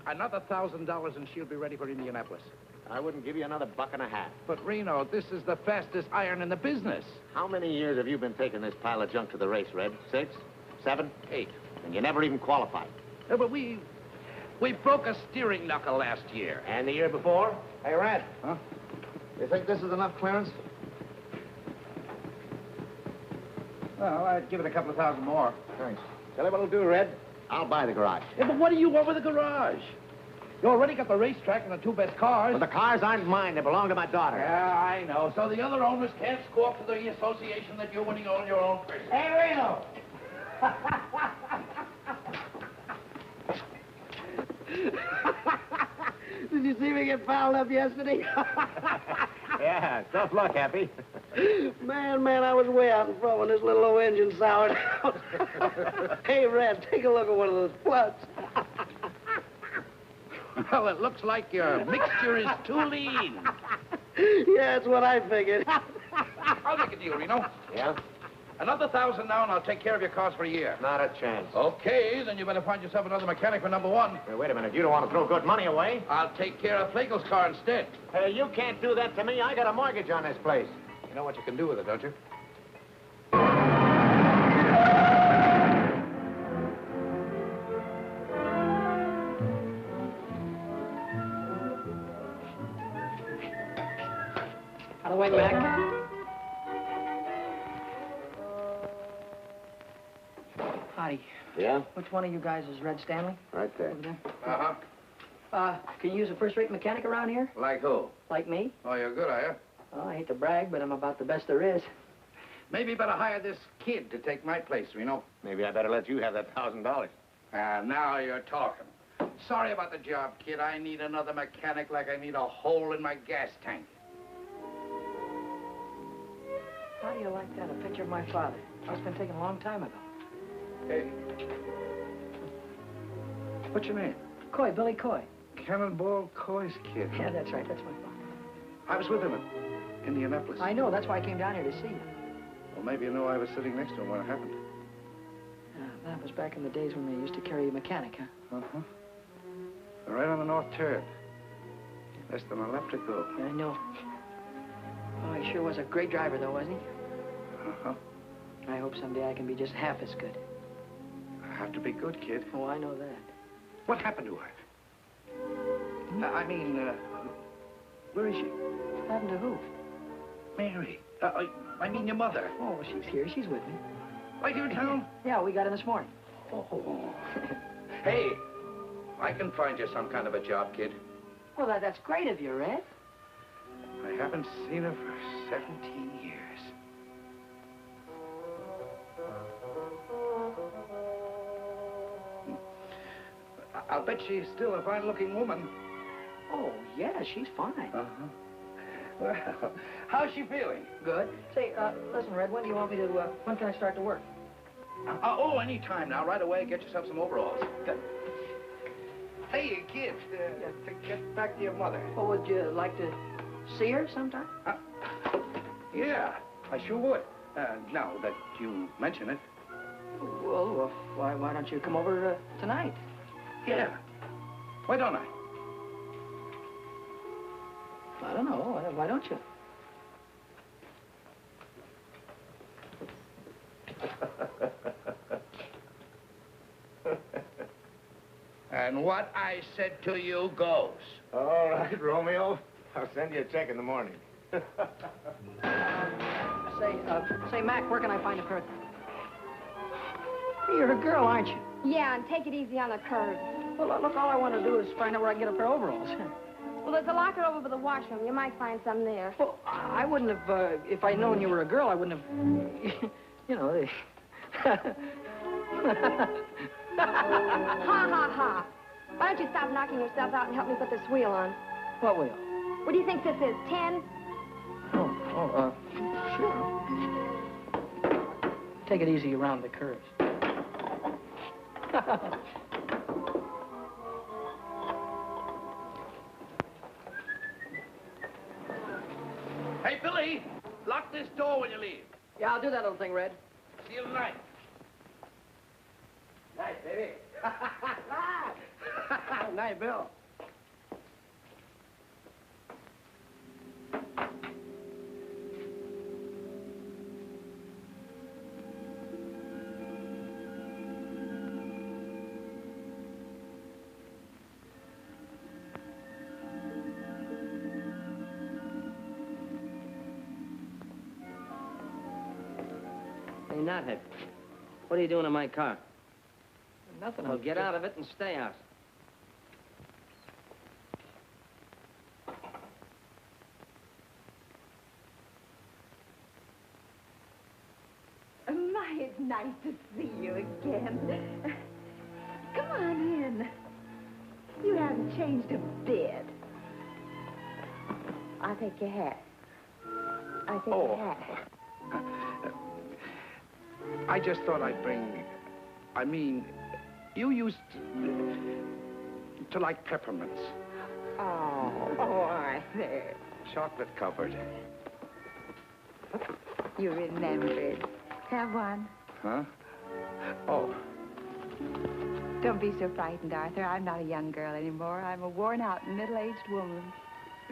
Another $1,000 and she'll be ready for Indianapolis. I wouldn't give you another $1.50. But, Reno, this is the fastest iron in the business. How many years have you been taking this pile of junk to the race, Red? 6? 7? 8? And you never even qualified. Yeah, but we broke a steering knuckle last year. And the year before? Hey, Red. Huh? You think this is enough clearance? Well, I'd give it a couple of thousand more. Thanks. Tell you what'll do, Red. I'll buy the garage. Yeah, but what do you want with the garage? You already got the racetrack and the 2 best cars. But the cars aren't mine. They belong to my daughter. Yeah, I know. So the other owners can't squawk to the association that you're winning on your own person. Hey, Reno! Did you see me get fouled up yesterday? Yeah, tough luck, Happy. Man, I was way out in front when this little old engine soured out. Hey, Red, take a look at one of those floods. Well, it looks like your mixture is too lean. Yeah, that's what I figured. I'll make a deal, Reno. Yeah? Another 1,000 now, and I'll take care of your cars for a year. Not a chance. Okay, then you better find yourself another mechanic for number 1. Hey, wait a minute. You don't want to throw good money away. I'll take care of Flagel's car instead. Hey, you can't do that to me. I got a mortgage on this place. You know what you can do with it, don't you? Out of the way, Mac. Howdy. Yeah? Which one of you guys is Red Stanley? Right there. Over there? Uh-huh. Can you use a first-rate mechanic around here? Like who? Like me? Oh, you're good, are you? Oh, I hate to brag, but I'm about the best there is. Maybe you better hire this kid to take my place, Reno. Maybe I better let you have that $1,000. Now you're talking. Sorry about the job, kid. I need another mechanic like I need a hole in my gas tank. How do you like that? A picture of my father. Must have been taken a long time ago. Hey. What's your name? Coy, Billy Coy. Cannonball Coy's kid. Yeah, that's right. That's my father. I was with him in Indianapolis. I know. That's why I came down here to see you. Well, maybe you know I was sitting next to him when it happened. That was back in the days when they used to carry a mechanic, huh? Uh-huh. Right on the north turn. Less than a left to go. I know. Oh, he sure was a great driver, though, wasn't he? Uh-huh. I hope someday I can be just half as good. I have to be good, kid. Oh, I know that. What happened to her? Where is she? What happened to who? Mary. I mean your mother. Oh, well, she's here. She's with me. Right here in town? Yeah, we got in this morning. Oh. Hey, I can find you some kind of a job, kid. Well, that's great of you, Red. I haven't seen her for 17 years. I'll bet she's still a fine-looking woman. Oh, yeah, she's fine. Uh-huh. Well, how's she feeling? Good. Say, listen, Red, when do you want me to, when can I start to work? Oh, any time now. Right away, get yourself some overalls. Good. Hey, kid, to get back to your mother. Well, would you like to see her sometime? Yeah, I sure would. Now that you mention it. Well, why don't you come over tonight? Yeah. Why don't I? I don't know. Why don't you? And what I said to you goes. All right, Romeo. I'll send you a check in the morning. Say, Mac, where can I find a curtain? You're a girl, aren't you? Yeah, and take it easy on the curve. Well, look, all I want to do is find out where I can get a pair of overalls. Well, there's a locker over by the washroom. You might find some there. Well, I wouldn't have, if I'd known you were a girl, I wouldn't have, you know, Ha, ha, ha. Why don't you stop knocking yourself out and help me put this wheel on? What wheel? What do you think this is, 10? Sure. Take it easy around the curves. Hey, Billy, lock this door when you leave. Yeah, I'll do that little thing, Red. See you tonight. Nice, baby. Nice, Bill. Hey, Knothead, what are you doing in my car? Nothing. Well, get out of it and stay out. My, it's nice to see you again. Come on in. You haven't changed a bit. I'll take your hat. I'll take your hat. I just thought I'd bring... I mean, you used to like peppermints. Oh, why, there. Chocolate covered. You remembered. Have one. Huh? Oh. Don't be so frightened, Arthur. I'm not a young girl anymore. I'm a worn-out, middle-aged woman.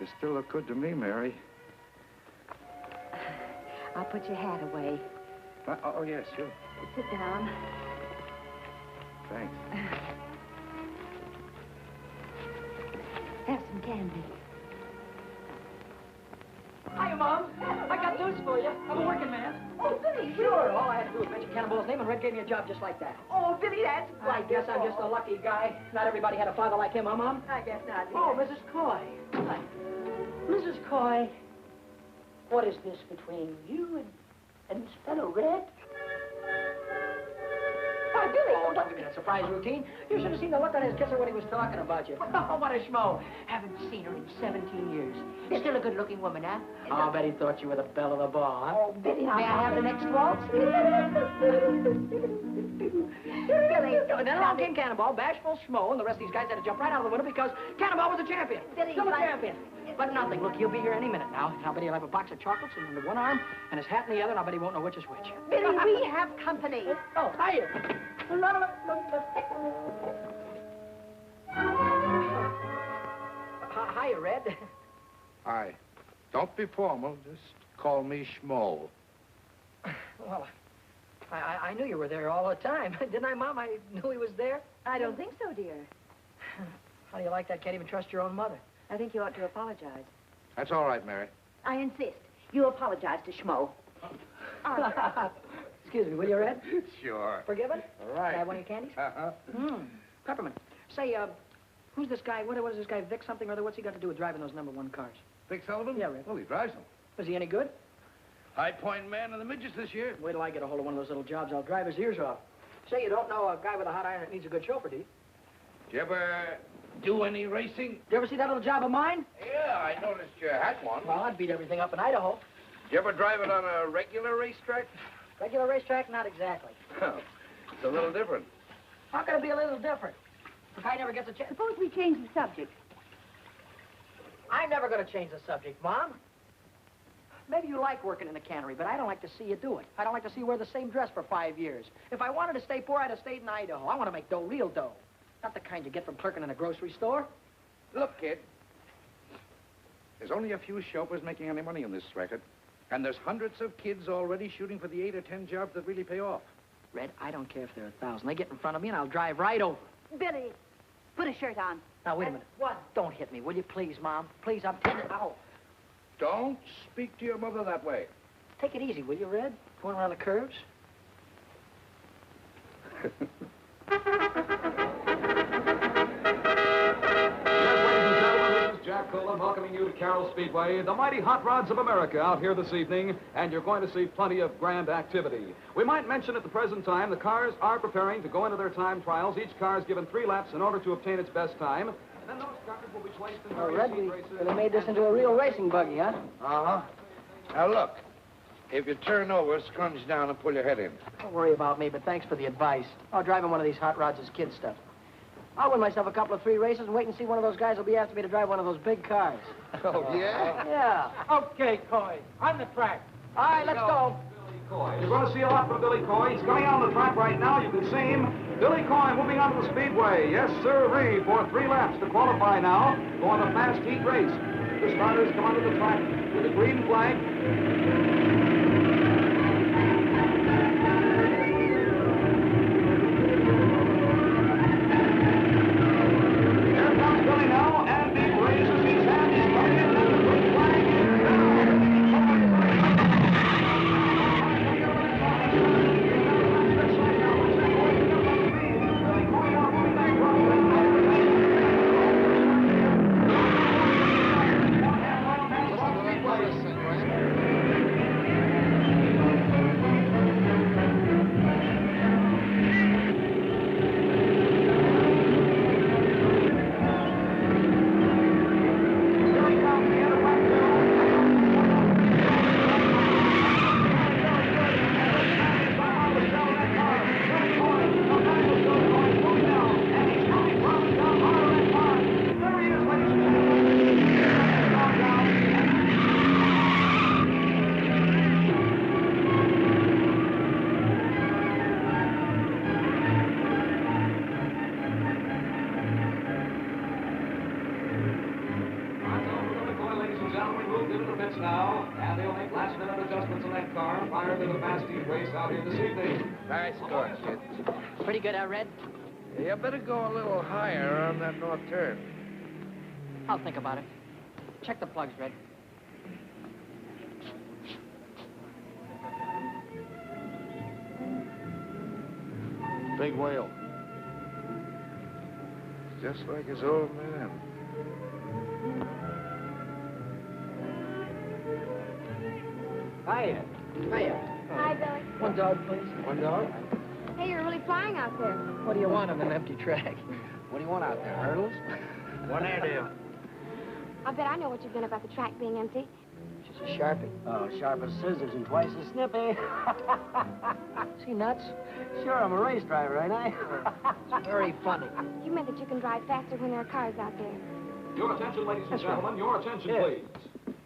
You still look good to me, Mary. I'll put your hat away. Oh, yes, sure. Sit down. Thanks. Have some candy. Hiya, Mom. I got news for you. I'm a working man. Oh, Billy. Sure. All I had to do was mention Cannonball's name, and Red gave me a job just like that. Oh, Billy, that's I guess I'm just a lucky guy. Not everybody had a father like him, huh, Mom? I guess not. Oh, Mrs. Coy. Hi. Mrs. Coy, what is this between you and this fellow, Red? Why, Billy! Oh, don't give me that surprise routine. You should have seen the look on his kisser when he was talking about you. Oh, what a schmo. Haven't seen her in 17 years. Still a good-looking woman, huh? Oh, I'll bet he thought you were the belle of the ball, huh? Oh, Billy, May I have the next waltz? Billy. Then along came Cannonball, bashful schmo, and the rest of these guys had to jump right out of the window because Cannonball was the champion. Billy, Still a but- champion. But nothing. Look, he'll be here any minute now. And I'll bet he'll have a box of chocolates in one arm and his hat in the other, and I'll bet he won't know which is which. Billy, we have company. Oh, hiya. Hiya, Red. Hi. Don't be formal. Just call me Schmo. Well, I knew you were there all the time. Didn't I, Mom? I knew he was there. I don't think so, dear. How do you like that? Can't even trust your own mother. I think you ought to apologize. That's all right, Mary. I insist. You apologize to Schmo. Excuse me, will you, Red? Sure. Forgiven? All right. Can I have one of your candies? Uh-huh. Peppermint. Say, who's this guy? What is this guy, Vic something or other? What's he got to do with driving those #1 cars? Vic Sullivan? Yeah, Red. Well, he drives them. Is he any good? High Point man of the midgets this year. Wait till I get a hold of one of those little jobs. I'll drive his ears off. Say, you don't know a guy with a hot iron that needs a good chauffeur, do you? Did you ever do any racing? You ever see that little job of mine? Yeah, I noticed you had one. Well, I'd beat everything up in Idaho. Did you ever drive it on a regular racetrack? Regular racetrack? Not exactly. It's a little different. How can it be a little different? The guy never gets a chance. Suppose we change the subject. I'm never going to change the subject, Mom. Maybe you like working in the cannery, but I don't like to see you do it. I don't like to see you wear the same dress for 5 years. If I wanted to stay poor, I'd have stayed in Idaho. I want to make dough, real dough. Not the kind you get from clerking in a grocery store. Look, kid. There's only a few chauffeurs making any money on this racket. And there's hundreds of kids already shooting for the 8 or 10 jobs that really pay off. Red, I don't care if there are 1,000. They get in front of me and I'll drive right over. Billy, put a shirt on. Now, wait a minute. What? Don't hit me, will you, please, Mom? Please, I'm telling you. Ow. Don't speak to your mother that way. Take it easy, will you, Red? Going around the curves? Jack Colan welcoming you to Carroll Speedway, the mighty hot rods of America out here this evening, and you're going to see plenty of grand activity. We might mention at the present time the cars are preparing to go into their time trials. Each car is given 3 laps in order to obtain its best time. Then those cars will be placed in Red, we really made this into a real racing buggy, huh? Uh-huh. Now, look. If you turn over, scrunch down and pull your head in. Don't worry about me, but thanks for the advice. Oh, driving one of these hot rods is kid stuff. I'll win myself a couple of 3 races and wait and see one of those guys will be after me to drive one of those big cars. Oh, yeah? Yeah. Okay, Coy. On the track. All right, let's go. Billy Coy. You're going to see a lot from Billy Coy. He's coming out on the track right now. You can see him. Billy Coy moving on to the speedway. Yes, sir-ree, for 3 laps to qualify now for the fast heat race. The starters come onto the track with the green flag. Now, and they'll make last-minute adjustments on that car prior to the fast heat race out here this evening. Nice going, kid. Pretty good, Red? You better go a little higher on that north turn. I'll think about it. Check the plugs, Red. Big whale. Just like his old man. Hiya. Hiya. Hi, Billy. One dog, please. One dog. Hey, you're really flying out there. What do you want on an empty track? What do you want out there, hurdles? One air deal. I bet I know what you've been about the track being empty. She's a Sharpie. Oh, sharp as scissors and twice as snippy. Is he nuts? Sure, I'm a race driver, ain't I? It's very funny. You meant that you can drive faster when there are cars out there. Your attention, ladies and gentlemen, your attention, please.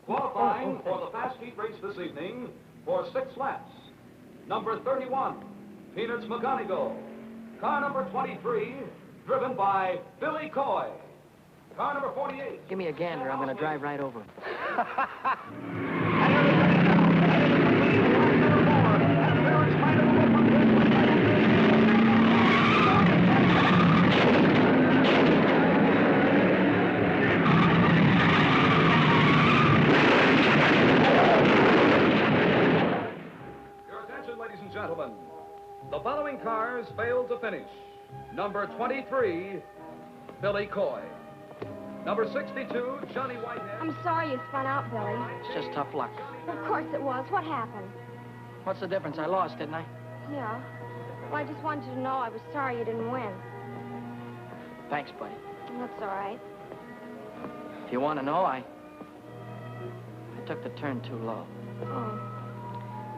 Qualifying for the fast heat race this evening for 6 laps. Number 31, Peanuts McGonigal. Car number 23, driven by Billy Coy. Car number 48. Give me a gander. I'm going to drive right over him. Gentlemen, the following cars failed to finish. Number 23, Billy Coy. Number 62, Johnny Whitehead. I'm sorry you spun out, Billy. It's just tough luck. Of course it was. What happened? What's the difference? I lost, didn't I? Yeah. Well, I just wanted you to know I was sorry you didn't win. Thanks, buddy. That's all right. If you want to know, I took the turn too low. Oh.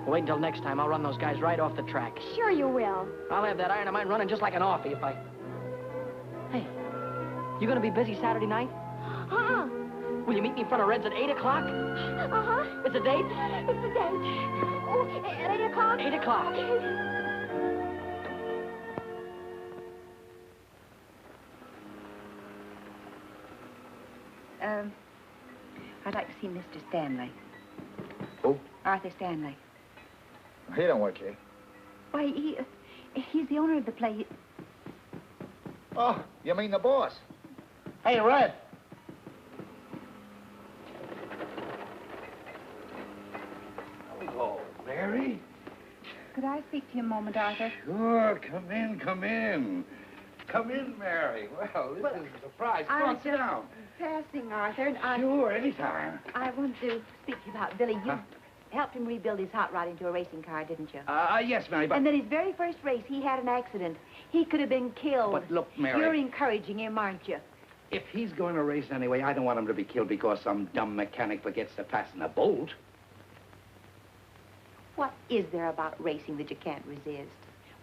Wait until next time. I'll run those guys right off the track. Sure you will. I'll have that iron of mine running just like an offie if I... Hey, you gonna be busy Saturday night? Uh-huh. Will you meet me in front of Red's at 8 o'clock? Uh-huh. It's a date? It's a date. Oh, at 8 o'clock? 8 o'clock. Okay. I'd like to see Mr. Stanley. Who? Arthur Stanley. He don't work here. Why, he's the owner of the place. Oh, you mean the boss? Hey, Red. Hello, Mary. Could I speak to you a moment, Arthur? Sure, come in, come in. Come in, Mary. Well, this is a surprise. Come on, sit down. Passing, Arthur, and Sure, anytime. I want to speak to you about Billy. You helped him rebuild his hot rod into a racing car, didn't you? Yes, Mary, but... And then his very first race, he had an accident. He could have been killed. But look, Mary... You're encouraging him, aren't you? If he's going to race anyway, I don't want him to be killed because some dumb mechanic forgets to fasten a bolt. What is there about racing that you can't resist?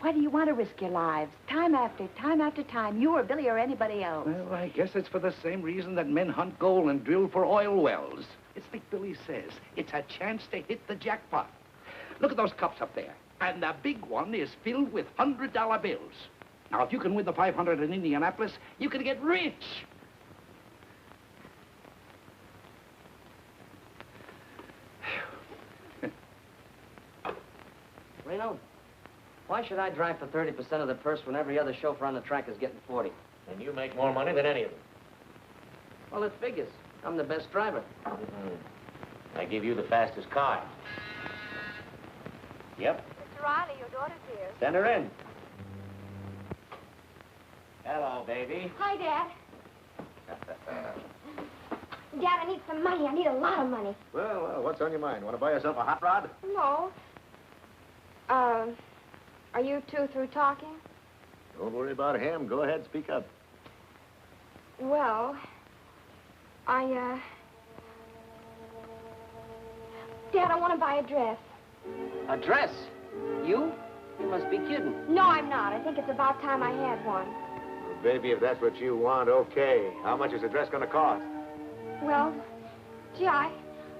Why do you want to risk your lives? Time after time, you or Billy or anybody else. Well, I guess it's for the same reason that men hunt gold and drill for oil wells. It's like Billy says, it's a chance to hit the jackpot. Look at those cups up there. And the big one is filled with $100 bills. Now, if you can win the 500 in Indianapolis, you can get rich. Reno, why should I drive for 30% of the purse when every other chauffeur on the track is getting 40? And you make more money than any of them. Well, it figures. I'm the best driver. I give you the fastest car. Yep. Mr. Riley, your daughter's here. Send her in. Hello, baby. Hi, Dad. Dad, I need some money. I need a lot of money. Well, what's on your mind? Want to buy yourself a hot rod? No. Are you two through talking? Don't worry about him. Go ahead, speak up. Well, Dad, I want to buy a dress. A dress? You? You must be kidding. No, I'm not. I think it's about time I had one. Well, baby, if that's what you want, okay. How much is the dress going to cost? Well, gee, I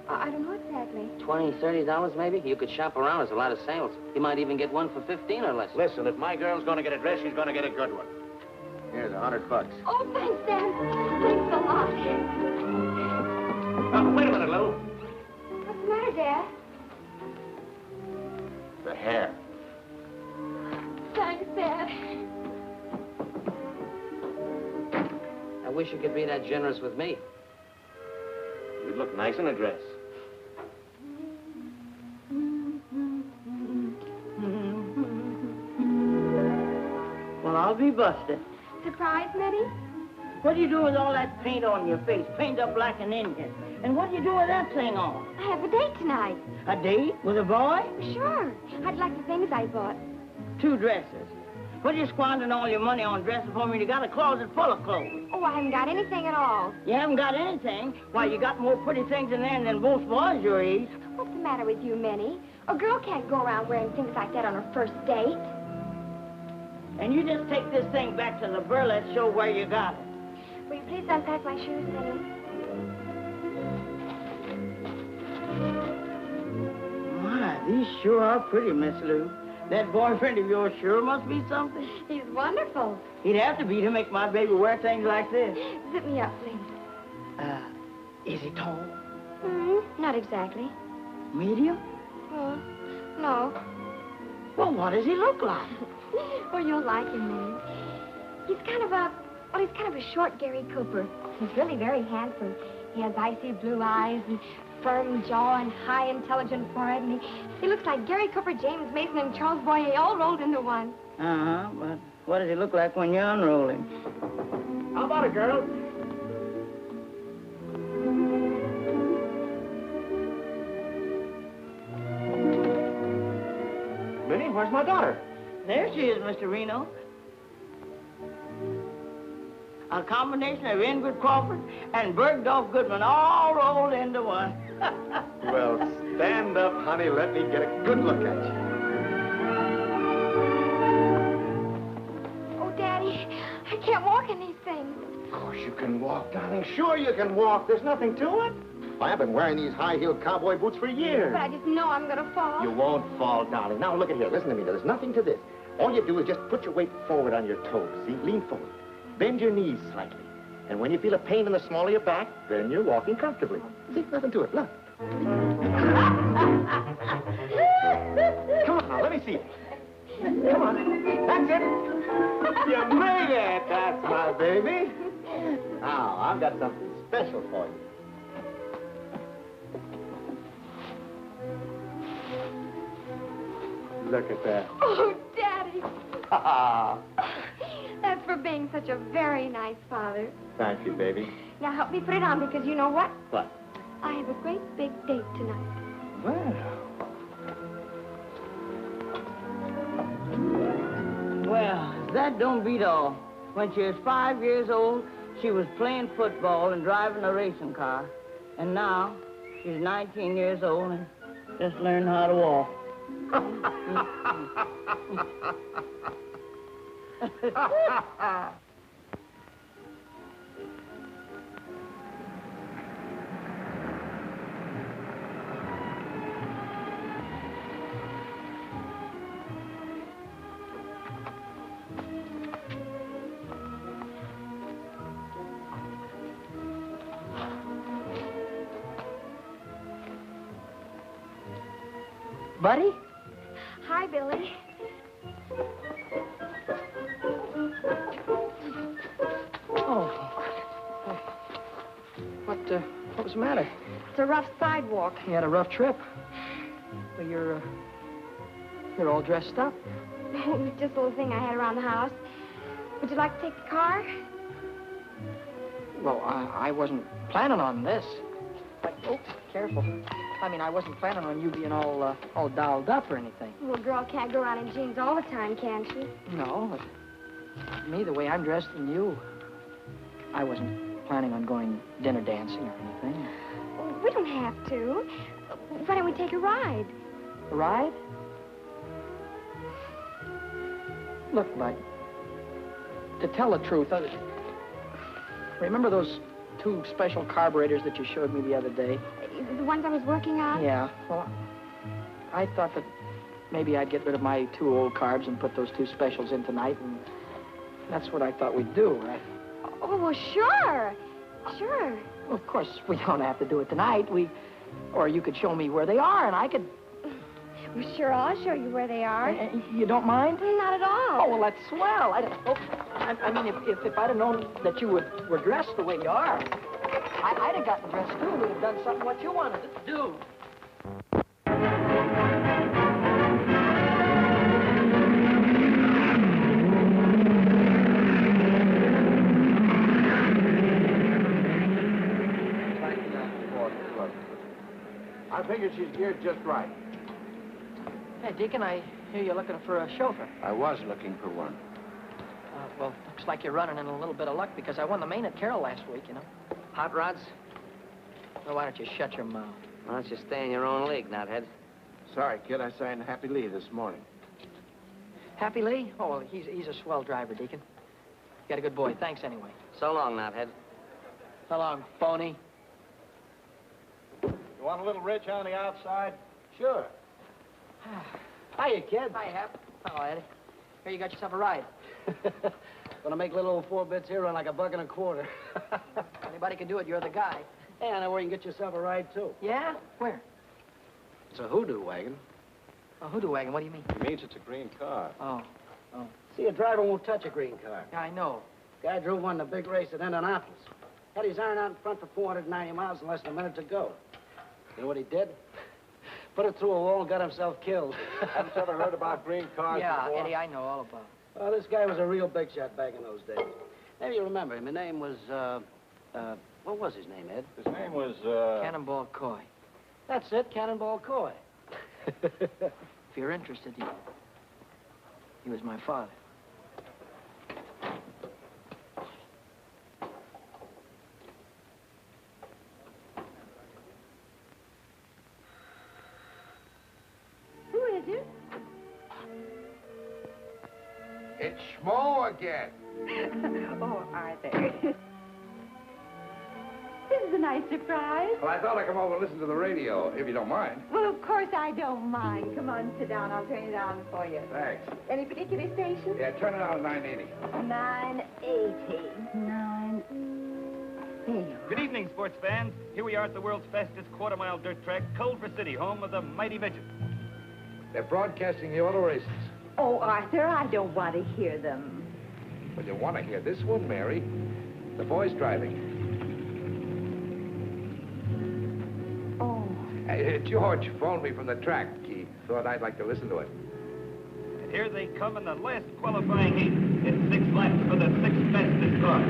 don't know exactly. $20, $30 maybe? You could shop around. There's a lot of sales. You might even get one for 15 or less. Listen, if my girl's going to get a dress, she's going to get a good one. Here's $100. Oh, thanks, Dad. Thanks a lot. Oh, wait a minute, Lou. What's the matter, Dad? The hair. Thanks, Dad. I wish you could be that generous with me. You'd look nice in a dress. Well, I'll be busted. Surprise, Mitty? What do you do with all that paint on your face? Paint up like an Indian. And what do you do with that thing on? I have a date tonight. A date with a boy? Sure. I'd like the things I bought. 2 dresses. What are you squandering all your money on dresses for when you got a closet full of clothes? Oh, I haven't got anything at all. You haven't got anything? Why, you got more pretty things in there than most boys your age. What's the matter with you, Minnie? A girl can't go around wearing things like that on her first date. And you just take this thing back to the burlesque show where you got it. Will you please unpack my shoes, Minnie? My, these sure are pretty, Miss Lou. That boyfriend of yours sure must be something. He's wonderful. He'd have to be to make my baby wear things like this. Zip me up, please. Is he tall? Not exactly. Medium? No. Well, what does he look like? Well, you'll like him, Minnie. He's kind of a short Gary Cooper. He's really very handsome. He has icy blue eyes and firm jaw and high, intelligent forehead, and he looks like Gary Cooper, James Mason, and Charles Boyer all rolled into one. But what does he look like when you unroll him? How about it, girl? Minnie, where's my daughter? There she is, Mr. Reno. A combination of Ingrid Crawford and Bergdorf Goodman all rolled into one. Well, stand up, honey. Let me get a good look at you. Oh, Daddy, I can't walk in these things. Of course you can walk, darling. Sure you can walk. There's nothing to it. I've been wearing these high-heeled cowboy boots for years. But I just know I'm gonna fall. You won't fall, darling. Now, look at here. Listen to me. There's nothing to this. All you do is just put your weight forward on your toes. See? Lean forward. Bend your knees slightly. And when you feel a pain in the small of your back, then you're walking comfortably. See? Nothing to it. Look. Come on now. Let me see it. Come on. That's it. You made it. That's my baby. Now, I've got something special for you. Look at that. Oh, Daddy. That's for being such a very nice father. Thank you, baby. Now help me put it on because you know what? What? I have a great big date tonight. Well, that don't beat all. When she was 5 years old, she was playing football and driving a racing car. And now, she's 19 years old and just learned how to walk. Buddy? Hi, Billy. Oh. What was the matter? It's a rough sidewalk. You had a rough trip. Well, you're all dressed up. Oh, it was just a little thing I had around the house. Would you like to take the car? Well, I wasn't planning on this. But, oh, careful. I mean, I wasn't planning on you being all dolled up or anything. Well, a girl can't go around in jeans all the time, can she? No, but me, the way I'm dressed and you, I wasn't planning on going dinner dancing or anything. We don't have to. Why don't we take a ride? A ride? Look, Bud, to tell the truth, remember those 2 special carburetors that you showed me the other day? The ones I was working on? Yeah. Well, I thought that maybe I'd get rid of my 2 old carbs and put those 2 specials in tonight, and that's what I thought we'd do, right? Oh, well, sure. Sure. Well, of course, we don't have to do it tonight. Or you could show me where they are, and I could... Well, sure, I'll show you where they are. You don't mind? Not at all. Oh, well, that's swell. I mean, if I'd have known that you were dressed the way you are, I'd have gotten dressed, too. We'd have done something what you wanted to do. I figured she's geared just right. Hey, Deacon, I hear you're looking for a chauffeur. I was looking for one. Well, looks like you're running in a little bit of luck because I won the main at Carroll last week, you know. Hot rods? Well, why don't you shut your mouth? Why don't you stay in your own league, nuthead? Sorry, kid. I signed Happy Lee this morning. Happy Lee? Oh, well, he's a swell driver, Deacon. You got a good boy. Thanks, anyway. So long, nuthead. So long, phony. You want a little ridge on the outside? Sure. Hiya, kid. Hi, Hap. Hello, Eddie. Here, you got yourself a ride. Gonna make little old 4 bits here run like $1.25. Anybody can do it. You're the guy. Hey, I know where you can get yourself a ride, too. Yeah? Where? It's a hoodoo wagon. A hoodoo wagon. What do you mean? It means it's a green car. Oh. See, a driver won't touch a green car. Yeah, I know. Guy drove one in a big race at Indianapolis. Had his iron out in front for 490 miles in less than a minute to go. You know what he did? Put it through a wall and got himself killed. Haven't you ever heard about green cars Yeah, before? Eddie, I know all about it. Well, this guy was a real big shot back in those days. Maybe you remember him. His name was, what was his name, Ed? His name was, Cannonball Coy. That's it, Cannonball Coy. If you're interested, he was my father. It's Schmo again. Oh, Arthur. This is a nice surprise. Well, I thought I'd come over and listen to the radio, if you don't mind. Well, of course I don't mind. Come on, sit down. I'll turn it on for you. Thanks. Any particular station? Yeah, turn it on to 980. 980. There you are. Good evening, sports fans. Here we are at the world's fastest quarter-mile dirt track, Culver City, home of the mighty midgets. They're broadcasting the auto races. Oh, Arthur, I don't want to hear them. Well, you want to hear this one, Mary. The boys driving. Oh. George phoned me from the track. He thought I'd like to listen to it. And here they come in the last qualifying heat. It's 6 laps for the 6th fastest car.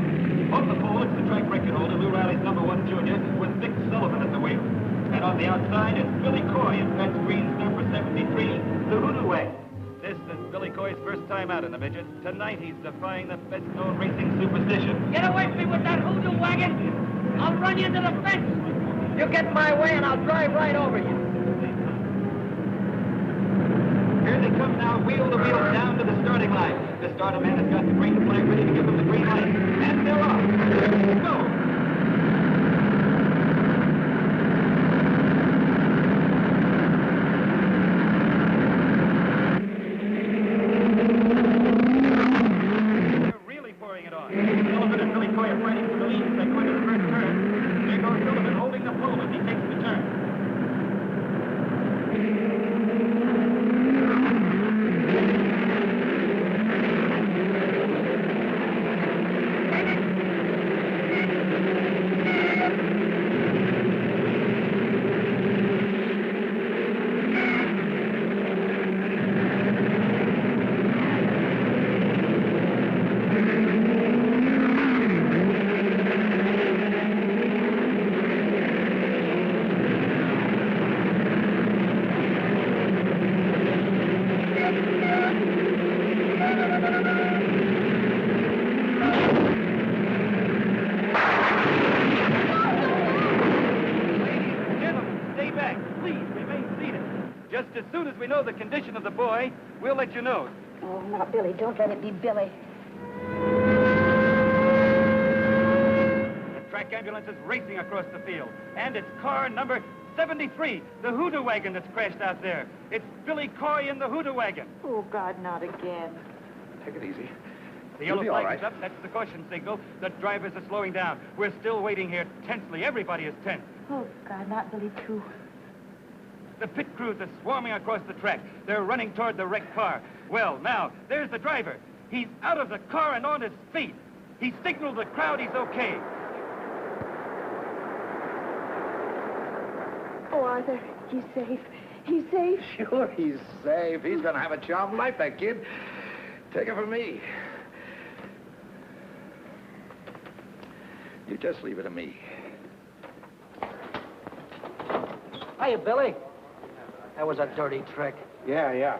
On the pole, it's the track record holder, Lou Riley's #1 junior, with Dick Sullivan at the wheel. And on the outside, it's Billy Coy in Fats Green's number 73, the Hoodoo Wagon. This is Billy Coy's first time out in the midget. Tonight, he's defying the best-known racing superstition. Get away from me with that hoodoo wagon! I'll run you into the fence! You get in my way and I'll drive right over you. Here they come now, wheel to wheel down to the starting line. The starter man has got the green flag ready to give them the green light. And they're off. Go! They're really pouring it on. Sullivan and Billy Coy are fighting for the lead as they go into the first turn. There goes Sullivan holding the pole as he takes the turn. Just as soon as we know the condition of the boy, we'll let you know. Oh, now, Billy, don't let it be Billy. The track ambulance is racing across the field. And it's car number 73, the Hoodoo Wagon that's crashed out there. It's Billy Coy in the Hoodoo Wagon. Oh, God, not again. Take it easy. The yellow You'll be all flag is right. up. That's the caution signal. The drivers are slowing down. We're still waiting here tensely. Everybody is tense. Oh, God, not Billy, too. The pit crews are swarming across the track. They're running toward the wrecked car. Well, now, there's the driver. He's out of the car and on his feet. He signaled the crowd he's okay. Oh, Arthur, he's safe. He's safe. Sure, he's safe. He's going to have a charmed life, that kid. Take it from me. You just leave it to me. Hiya, Billy. That was a dirty trick. Yeah. You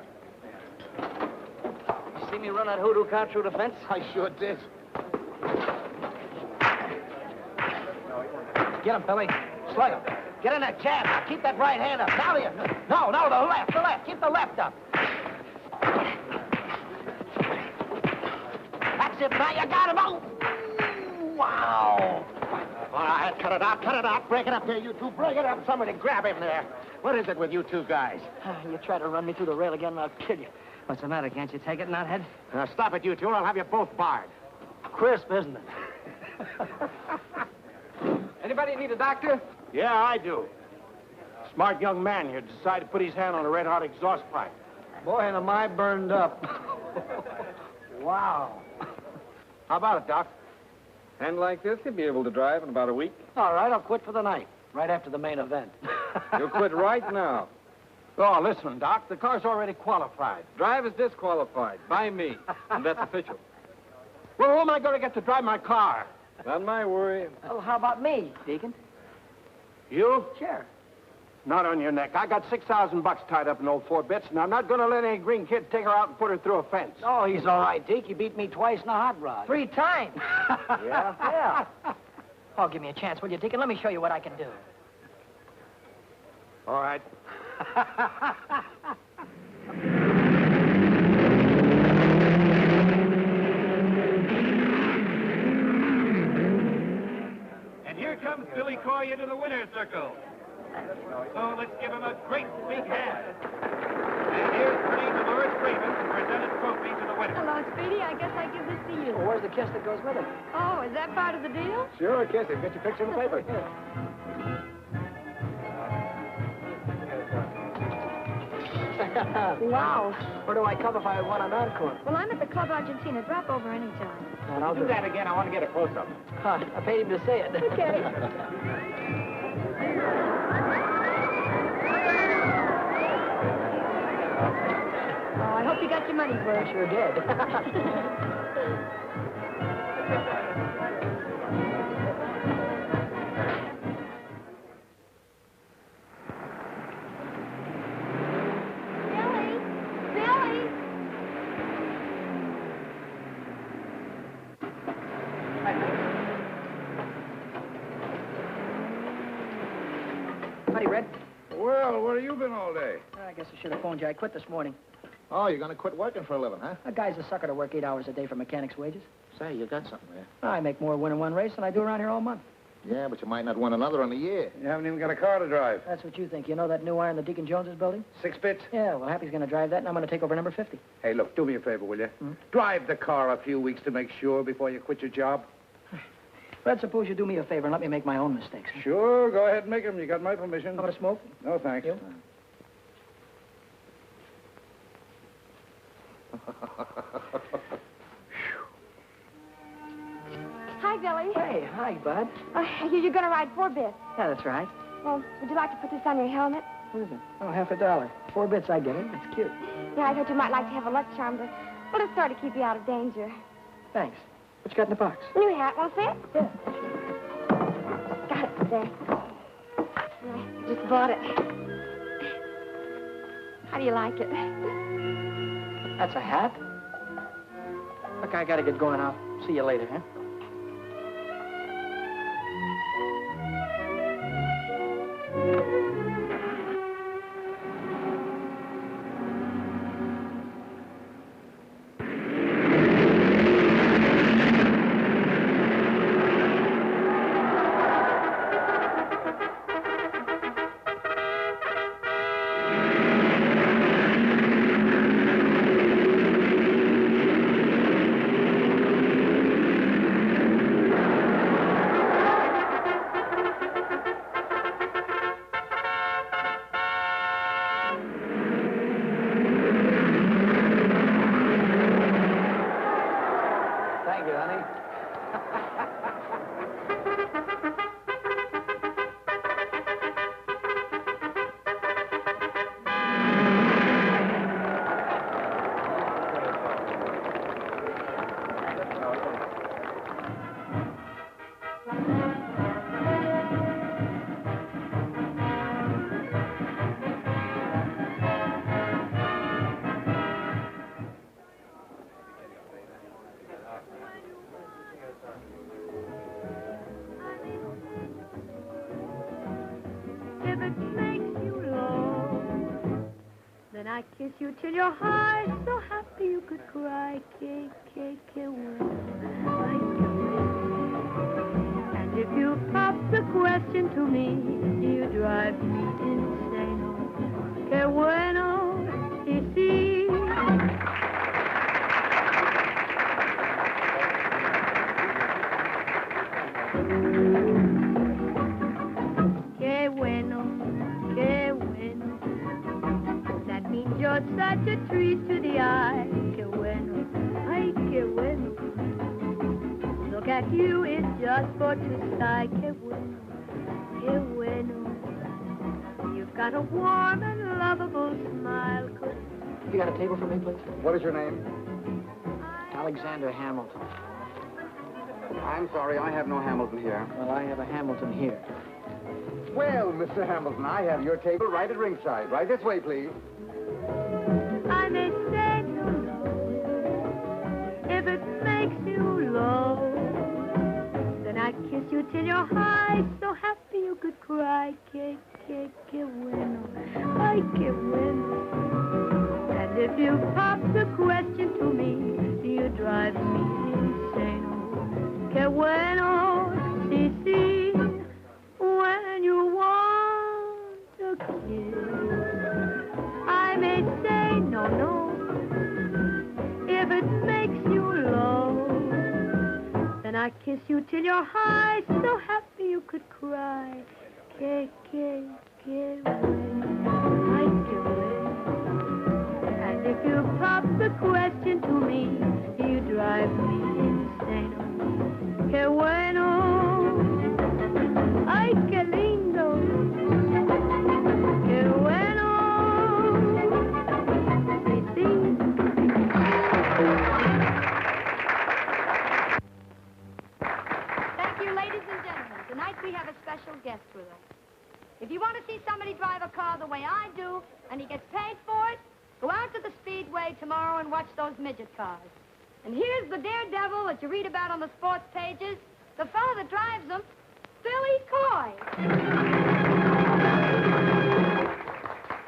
see me run that hoodoo car through the fence? I sure did. Get him, Billy. Slug him. Get in that jab. Now, keep that right hand up. Now, no, the left. Keep the left up. That's it. Now you got him. Oh, wow. All right, cut it out. Break it up there, you two. Break it up. Somebody grab him there. What is it with you two guys? You try to run me through the rail again and I'll kill you. What's the matter? Can't you take it, knothead? Now, stop it, you two, or I'll have you both barred. Crisp, isn't it? Anybody need a doctor? Yeah, I do. Smart young man here decided to put his hand on a red-hot exhaust pipe. Boy, and am I burned up. Wow. How about it, Doc? And like this, you'll be able to drive in about a week. All right, I'll quit for the night. Right after the main event. You'll quit right now. Oh, listen, Doc, the car's already qualified. Driver's disqualified by me, and that's official. Well, who am I going to get to drive my car? Not my worry. Well, how about me, Deacon? You? Sure. Not on your neck. I got $6,000 tied up in old 4 bits, and I'm not going to let any green kid take her out and put her through a fence. Oh, he's all right, Deke. He beat me twice in a hot rod. 3 times. Yeah? Yeah. Oh, give me a chance, will you, Deacon? Let me show you what I can do. All right. Coy into the winner's circle. So let's give him a great big hand. And here's Queen Dolores Raven to present a trophy to the winner. Hello, Speedy. I guess I give this to you. Well, where's the kiss that goes with it? Oh, is that part of the deal? Sure, kiss him. Get your picture in the paper. Wow. Where do I come if I want an encore? Well, I'm at the Club Argentina. Drop over anytime. Well, I'll Do that again. I want to get a close-up. Huh, I paid him to say it. Okay. Oh, I hope you got your money's worth. I sure did. Billy! Howdy, Red. Well, where have you been all day? I guess I should have phoned you. I quit this morning. Oh, you're going to quit working for a living, huh? A guy's a sucker to work 8 hours a day for mechanic's wages. Say, you got something there. I make more winning one race than I do around here all month. Yeah, but you might not win another in a year. You haven't even got a car to drive. That's what you think. You know that new iron that Deacon Jones is building? 6 bits? Yeah, well, Happy's going to drive that, and I'm going to take over number 50. Hey, look, do me a favor, will you? Hmm? Drive the car a few weeks to make sure before you quit your job. Fred, suppose you do me a favor and let me make my own mistakes. Sure, go ahead and make them. You got my permission. How about a smoke? No, thanks. You? Hi, Billy. Hey, hi, bud. You're going to ride 4 bits. Yeah, that's right. Well, would you like to put this on your helmet? What is it? Oh, $50. 4 bits, I get it. It's cute. Yeah, I thought you might like to have a luck charm, but well, it's sort of keep you out of danger. Thanks. What you got in the box? New hat, want to see it? Yeah. Got it there. I just bought it. How do you like it? That's a hat? Look, I got to get going. I'll see you later, huh? Thank you, honey. If it makes you low, then I kiss you till your heart so happy you could cry. And if you pop the question to me, you drive me insane. Oh, que bueno, sí, sí. Qué bueno, qué bueno. That means you're such a treat to the eye. Qué bueno, ay, qué bueno. Look at you, it's just for to sigh. Qué bueno, qué bueno. You've got a warm and lovable smile. You got a table for me, please? What is your name? Alexander Hamilton. I'm sorry, I have no Hamilton here. Well, I have a Hamilton here. Well, Mr. Hamilton, I have your table right at ringside. Right this way, please. I may say no, if it makes you low. Then I kiss you till your high, so happy you could cry. Que bueno, ay, que bueno. And if you pop the question to me, you drive me insane. Que bueno, sí, sí. kiss you till you're high, so happy you could cry. Que bueno, ay, que bueno. And if you pop the question to me, you drive me insane. Que bueno, ay, que lindo. Que bueno, sí, sí. Thank you, ladies and gentlemen. Tonight we have a special guest with us. If you want to see somebody drive a car the way I do, and he gets paid for it, go out to the Speedway tomorrow and watch those midget cars. And here's the daredevil that you read about on the sports pages, the fellow that drives them, Billy Coy.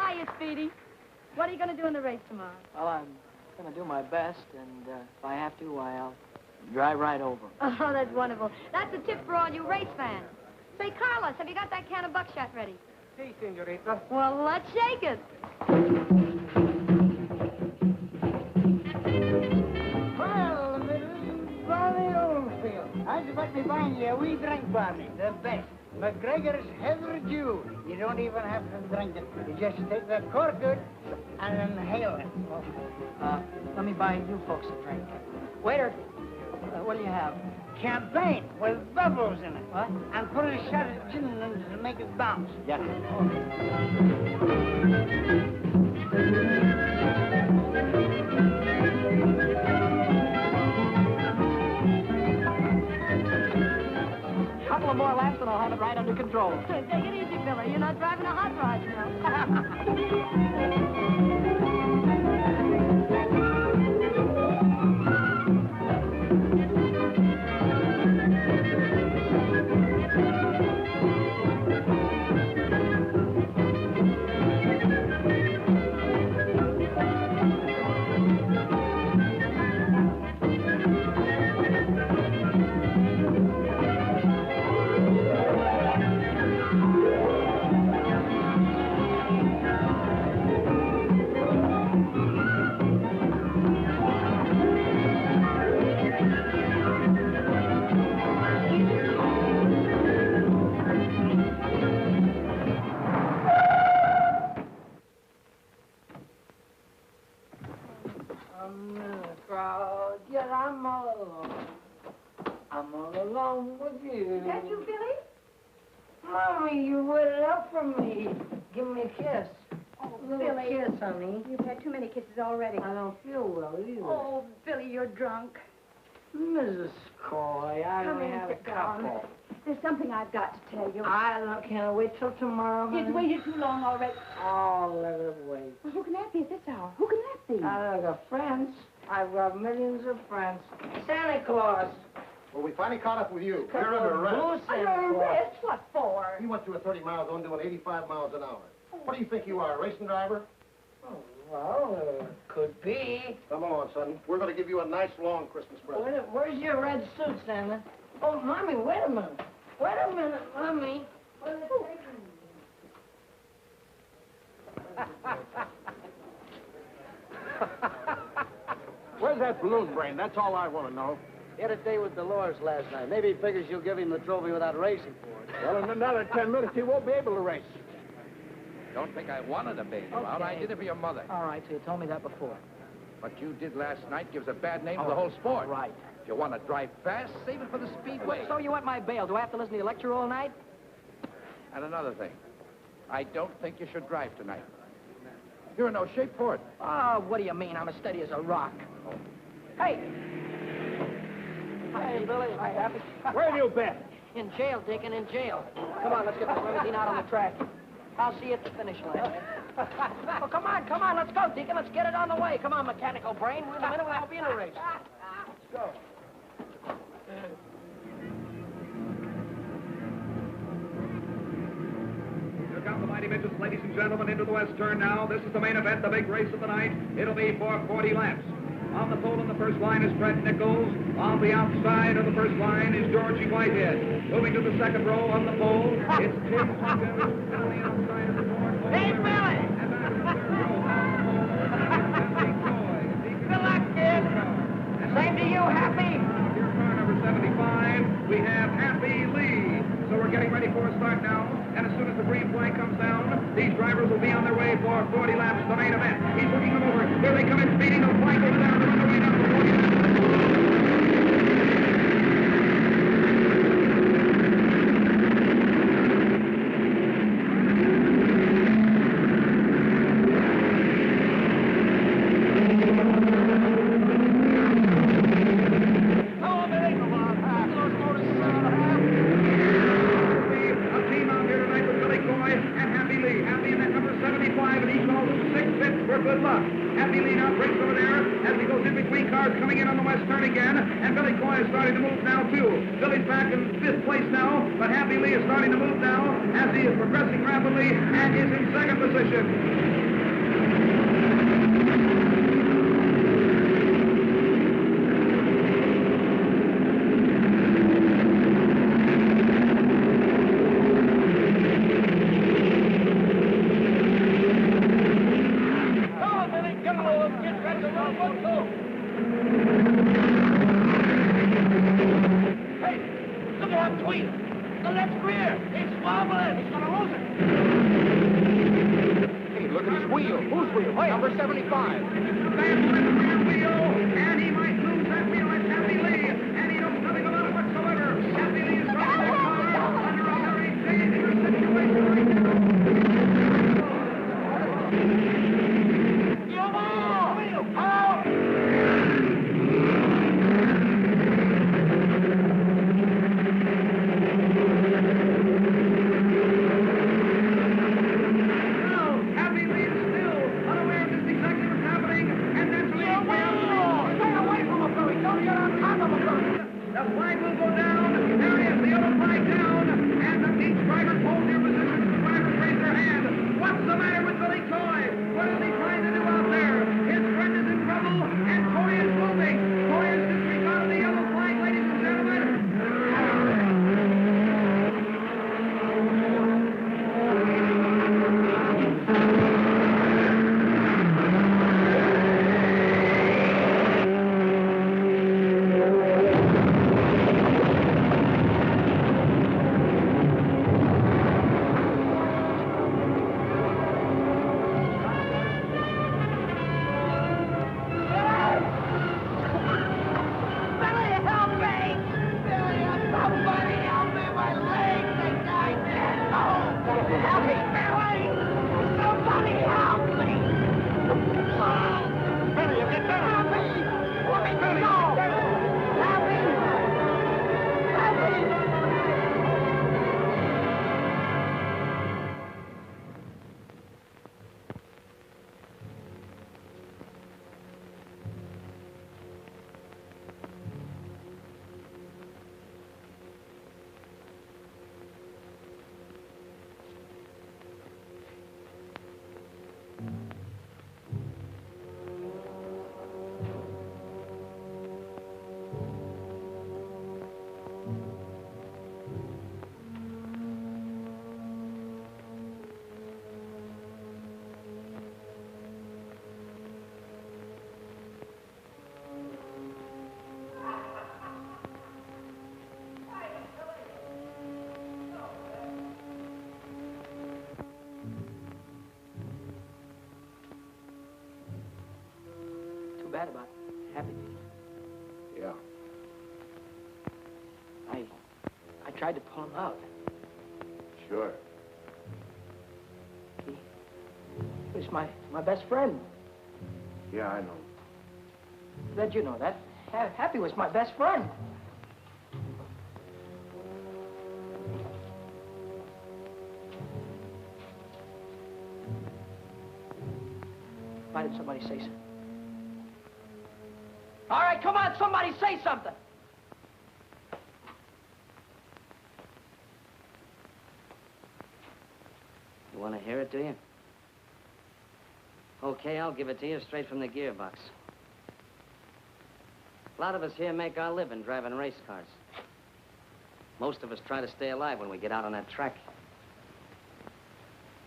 Hiya, Speedy. What are you going to do in the race tomorrow? Well, I'm going to do my best, and if I have to, I'll drive right over. Oh, that's wonderful. That's a tip for all you race fans. Say, Carlos, have you got that can of buckshot ready? Si, senorita. Well, let's shake it. Well, Mrs. Barney Oldfield, how'd you like me buying you a wee drink, Barney? The best. McGregor's Heather Dew. You don't even have to drink it. You just take that cork out and inhale it. Let me buy you folks a drink. Waiter, what do you have? Champagne with bubbles in it. What? And put a shot of gin in it to make it bounce. Yes. Couple of more laps and I'll have it right under control. Take it easy, Billy. You're not driving a hot rod, you know. I'm all alone with you. Is that you, Billy? Mommy, you waited up for me. Give me a kiss. Oh, A little Billy. kiss, honey. You've had too many kisses already. I don't feel well either. Oh, Billy, you're drunk. Mrs. Coy, I Come only in, have a sit down. couple. There's something I've got to tell you. Can't wait till tomorrow, honey. It's waited too long already. Oh, let it wait. Well, who can that be at this hour? Who can that be? I've got friends. I've got millions of friends. Santa Claus. Well, we finally caught up with you. Couple You're under of arrest. blue Under Santa Claus. arrest? What for? You went through a 30-mile zone doing 85 miles an hour. What do you think you are, a racing driver? Oh, well, could be. Come on, son. We're going to give you a nice, long Christmas present. Where's your red suit, Santa? Oh, Mommy, wait a minute. Wait a minute, Mommy. Where's it Where's that balloon brain? That's all I want to know. He had a day with Dolores last night. Maybe he figures you'll give him the trophy without racing for it. Well, in another 10 minutes, he won't be able to race. Don't think I wanted to bail you out. I did it for your mother. All right, so you told me that before. What you did last night gives a bad name to the whole sport. Right. If you want to drive fast, save it for the speedway. So you want my bail? Do I have to listen to your lecture all night? And another thing, I don't think you should drive tonight. You're in no shape for it. Oh, what do you mean? I'm as steady as a rock. Hey! Hey, Billy. Hi, Happy. Where have you been? In jail, Deacon, in jail. Come on, let's get this limousine out on the track. I'll see you at the finish line. Oh, come on, let's go, Deacon. Let's get it on the way. Come on, mechanical brain. In a minute, we won't be in a race. Let's go. Here come the mighty midgets, ladies and gentlemen, into the west turn now. This is the main event, the big race of the night. It'll be for 40 laps. On the pole in the first line is Fred Nichols. On the outside of the first line is Georgie Whitehead. Moving to the second row on the pole, it's Tim Hawkins. On the outside of the fourth pole. Hey, Billy! And back to the third row. Billy Coy. Good luck, kid. Same to you, Happy. Here's car number 75. now, and as soon as the green flag comes down, these drivers will be on their way for 40 laps, the main event. He's looking them over. Here they come in speeding. The flag goes down. They're going up for 40 laps. Coming in on the west turn again, and Billy Coy is starting to move now, too. Billy's back in 5th place now, but Happy Lee is starting to move now as he is progressing rapidly and is in 2nd position. Bad about Happy. Yeah. I tried to pull him out. Sure. He was my best friend. Yeah, I know. Glad you know that. Happy was my best friend. Why did somebody say something? All right, come on, somebody say something. You want to hear it, do you? Okay, I'll give it to you straight from the gearbox. A lot of us here make our living driving race cars. Most of us try to stay alive when we get out on that track.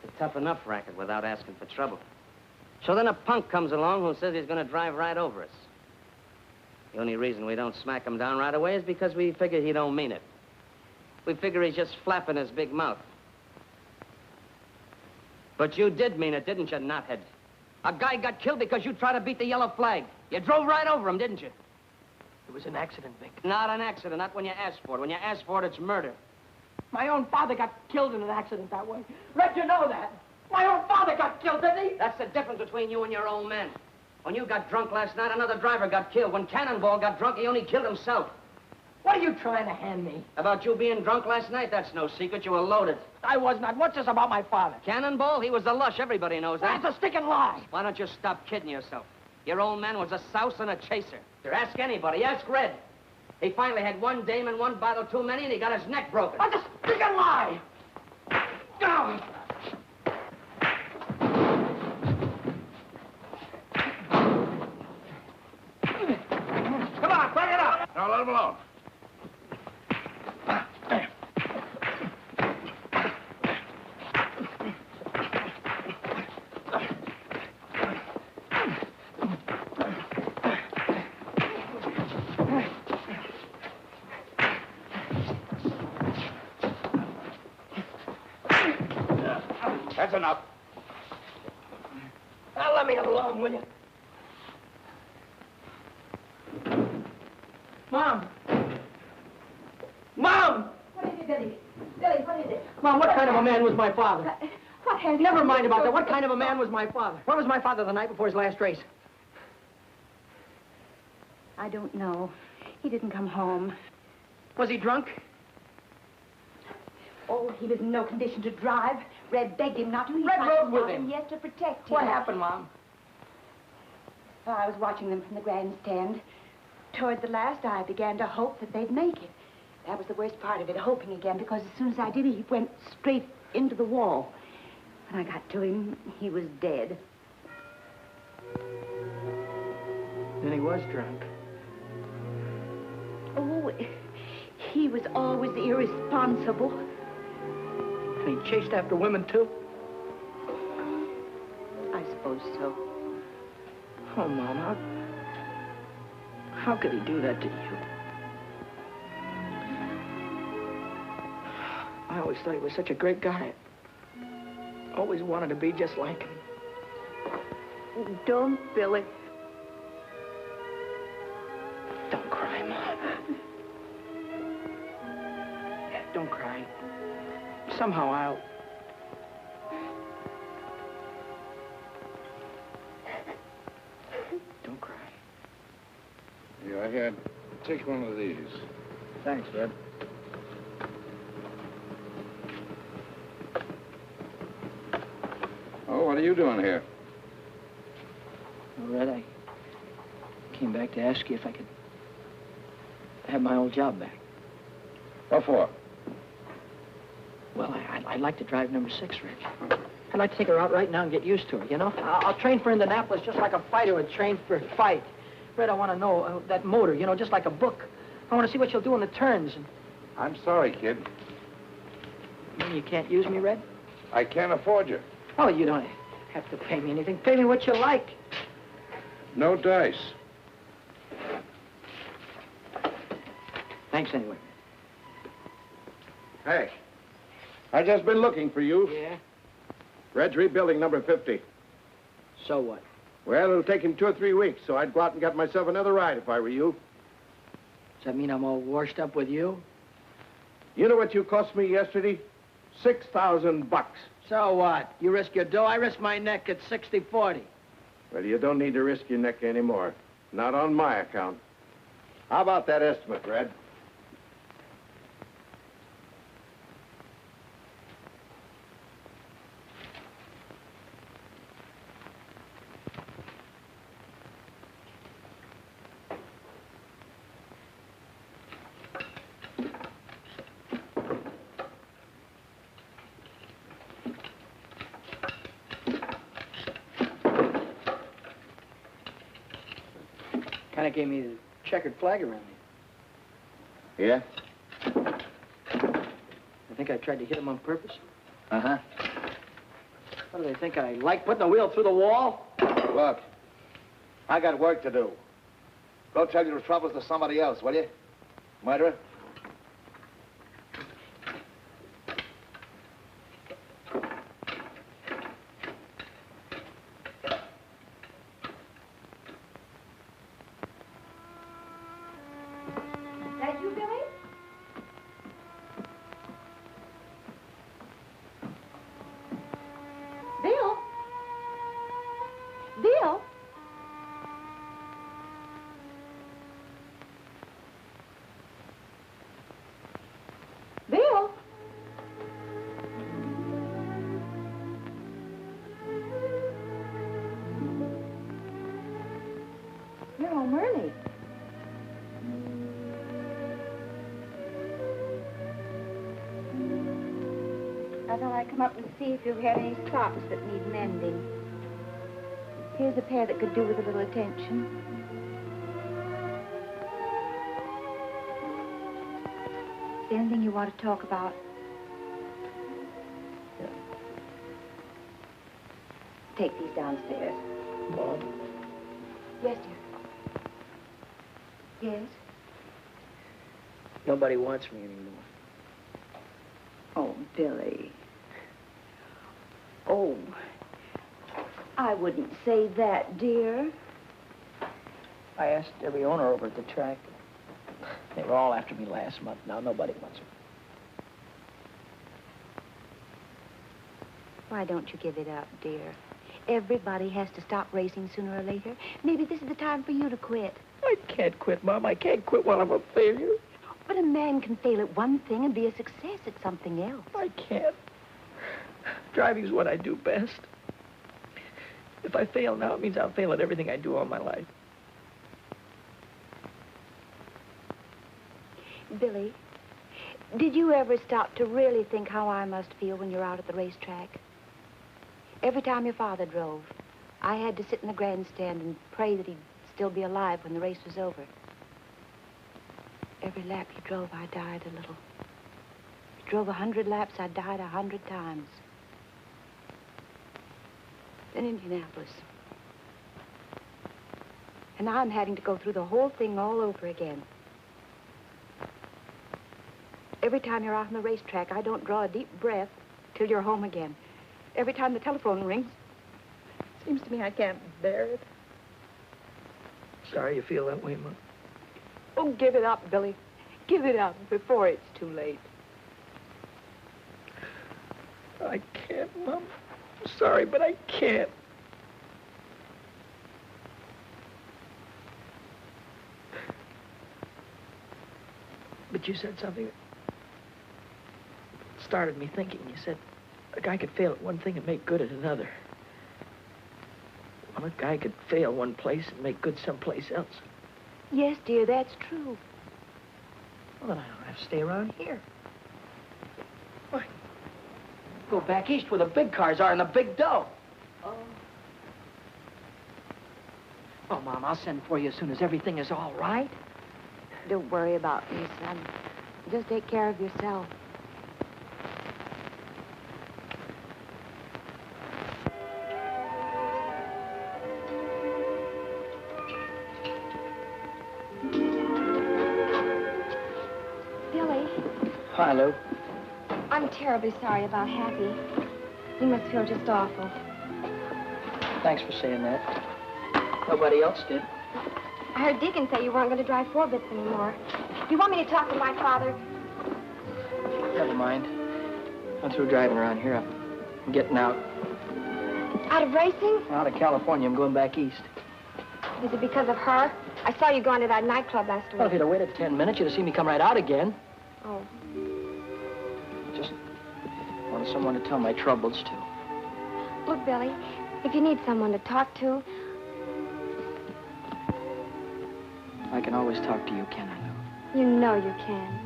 It's a tough enough racket without asking for trouble. So then a punk comes along who says he's going to drive right over us. The only reason we don't smack him down right away is because we figure he don't mean it. We figure he's just flapping his big mouth. But you did mean it, didn't you, knothead? A guy got killed because you tried to beat the yellow flag. You drove right over him, didn't you? It was an accident, Vic. Not an accident, not when you asked for it. When you asked for it, it's murder. My own father got killed in an accident that way. Let you know that. My own father got killed, didn't he? That's the difference between you and your old man. When you got drunk last night, another driver got killed. When Cannonball got drunk, he only killed himself. What are you trying to hand me? About you being drunk last night, that's no secret. You were loaded. I was not. What's this about my father? Cannonball, he was the lush. Everybody knows that. That's a sticking lie. Why don't you stop kidding yourself? Your old man was a souse and a chaser. Ask anybody. Ask Red. He finally had one dame and one bottle too many, and he got his neck broken. That's a sticking lie. Go. Come on, bring it up. Now, let him alone. That's enough. Now, let me alone, will you? Mom! Mom! What is it, Billy? Billy, what is it? Mom, what kind of a man was my father? What has... Never mind about that. What kind of a man was my father? Where was my father the night before his last race? I don't know. He didn't come home. Was he drunk? Oh, he was in no condition to drive. Red begged him not to. He Red tried rode to with stop him. Yes, to protect him. What happened, Mom? Well, I was watching them from the grandstand. Toward the last, I began to hope that they'd make it. That was the worst part of it, hoping again, because as soon as I did, he went straight into the wall. When I got to him, he was dead. Then he was drunk. Oh, he was always irresponsible. And he chased after women, too? I suppose so. Oh, Mom, how could he do that to you? I always thought he was such a great guy. Always wanted to be just like him. Don't, Billy. Don't cry, Mom. Don't cry. Somehow I'll... Don't cry. Yeah, here, take one of these. Thanks, Red. Oh, what are you doing here? Well, Red, I came back to ask you if I could have my old job back. What for? Well, I'd like to drive number 6, Red. I'd like to take her out right now and get used to her, you know? I'll train for Indianapolis just like a fighter would train for a fight. Red, I want to know that motor, you know, just like a book. I want to see what you'll do in the turns. And... I'm sorry, kid. You mean you can't use me, Red? I can't afford you. Oh, you don't have to pay me anything. Pay me what you like. No dice. Thanks anyway. Hey, I just been looking for you. Yeah? Red's rebuilding number 50. So what? Well, it'll take him 2 or 3 weeks, so I'd go out and get myself another ride if I were you. Does that mean I'm all washed up with you? You know what you cost me yesterday? $6,000. So what? You risk your dough, I risk my neck at 60-40. Well, you don't need to risk your neck anymore. Not on my account. How about that estimate, Red? Kind of gave me the checkered flag around me. Yeah? I think I tried to hit him on purpose. Uh-huh. What do they think I like putting the wheel through the wall? Look, I got work to do. Go tell your troubles to somebody else, will you? Murderer? You're home early. I thought I'd come up and see if you had any socks that need mending. Here's a pair that could do with a little attention. Is there anything you want to talk about? Yeah. Take these downstairs. Mom? Yes, dear. Yes? Nobody wants me anymore. Oh, Billy. Oh, I wouldn't say that, dear. I asked every owner over at the track. They were all after me last month. Now nobody wants me. Why don't you give it up, dear? Everybody has to stop racing sooner or later. Maybe this is the time for you to quit. I can't quit, Mom. I can't quit while I'm a failure. But a man can fail at one thing and be a success at something else. I can't. Driving's what I do best. If I fail now, it means I'll fail at everything I do all my life. Billy, did you ever stop to really think how I must feel when you're out at the racetrack? Every time your father drove, I had to sit in the grandstand and pray that he'd still be alive when the race was over. Every lap he drove, I died a little. He drove 100 laps, I died 100 times. Then Indianapolis. And now I'm having to go through the whole thing all over again. Every time you're out on the racetrack, I don't draw a deep breath till you're home again. Every time the telephone rings, it seems to me I can't bear it. Sorry you feel that way, Mom. Oh, give it up, Billy. Give it up before it's too late. I can't, Mom. I'm sorry, but I can't. But you said something that started me thinking. You said a guy could fail at one thing and make good at another. Well, a guy could fail one place and make good someplace else. Yes, dear, that's true. Well, then I don't have to stay around here. Why? Go back east where the big cars are and the big dough. Oh, Mom, I'll send for you as soon as everything is all right. Don't worry about me, son. Just take care of yourself. Billy, Hi, Lou. I'm terribly sorry about Happy. You must feel just awful. Thanks for saying that. Nobody else did. I heard Deacon say you weren't going to drive 4-bits anymore. Do you want me to talk to my father? Never mind. I'm through driving around here. I'm getting out. Out of racing? Out of California. I'm going back east. Is it because of her? I saw you going to that nightclub last week. Well, if you'd have waited 10 minutes, you'd have seen me come right out again. Oh. Just wanted someone to tell my troubles to. Look, Billy, if you need someone to talk to... I can always talk to you, can I, Lou? You know you can.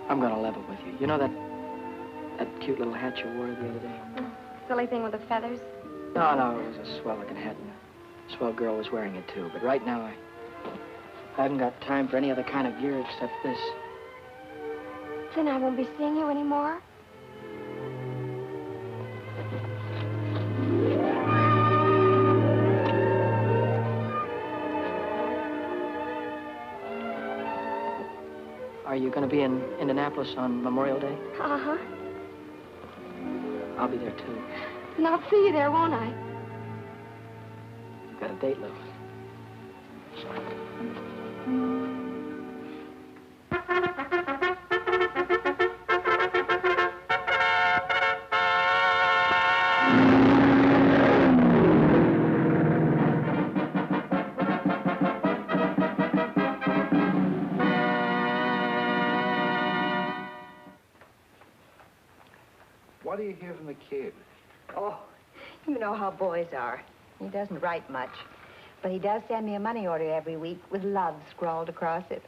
I'm gonna level with you. You know that cute little hat you wore the other day? Silly thing with the feathers? No, it was a swell-looking hat, and a swell girl was wearing it, too. But right now, I haven't got time for any other kind of gear except this. Then I won't be seeing you anymore? Are you going to be in Indianapolis on Memorial Day? Uh-huh. I'll be there, too. And I'll see you there, won't I? You've got a date, Lou. What do you hear from the kid? Oh, you know how boys are. He doesn't write much. But he does send me a money order every week with love scrawled across it.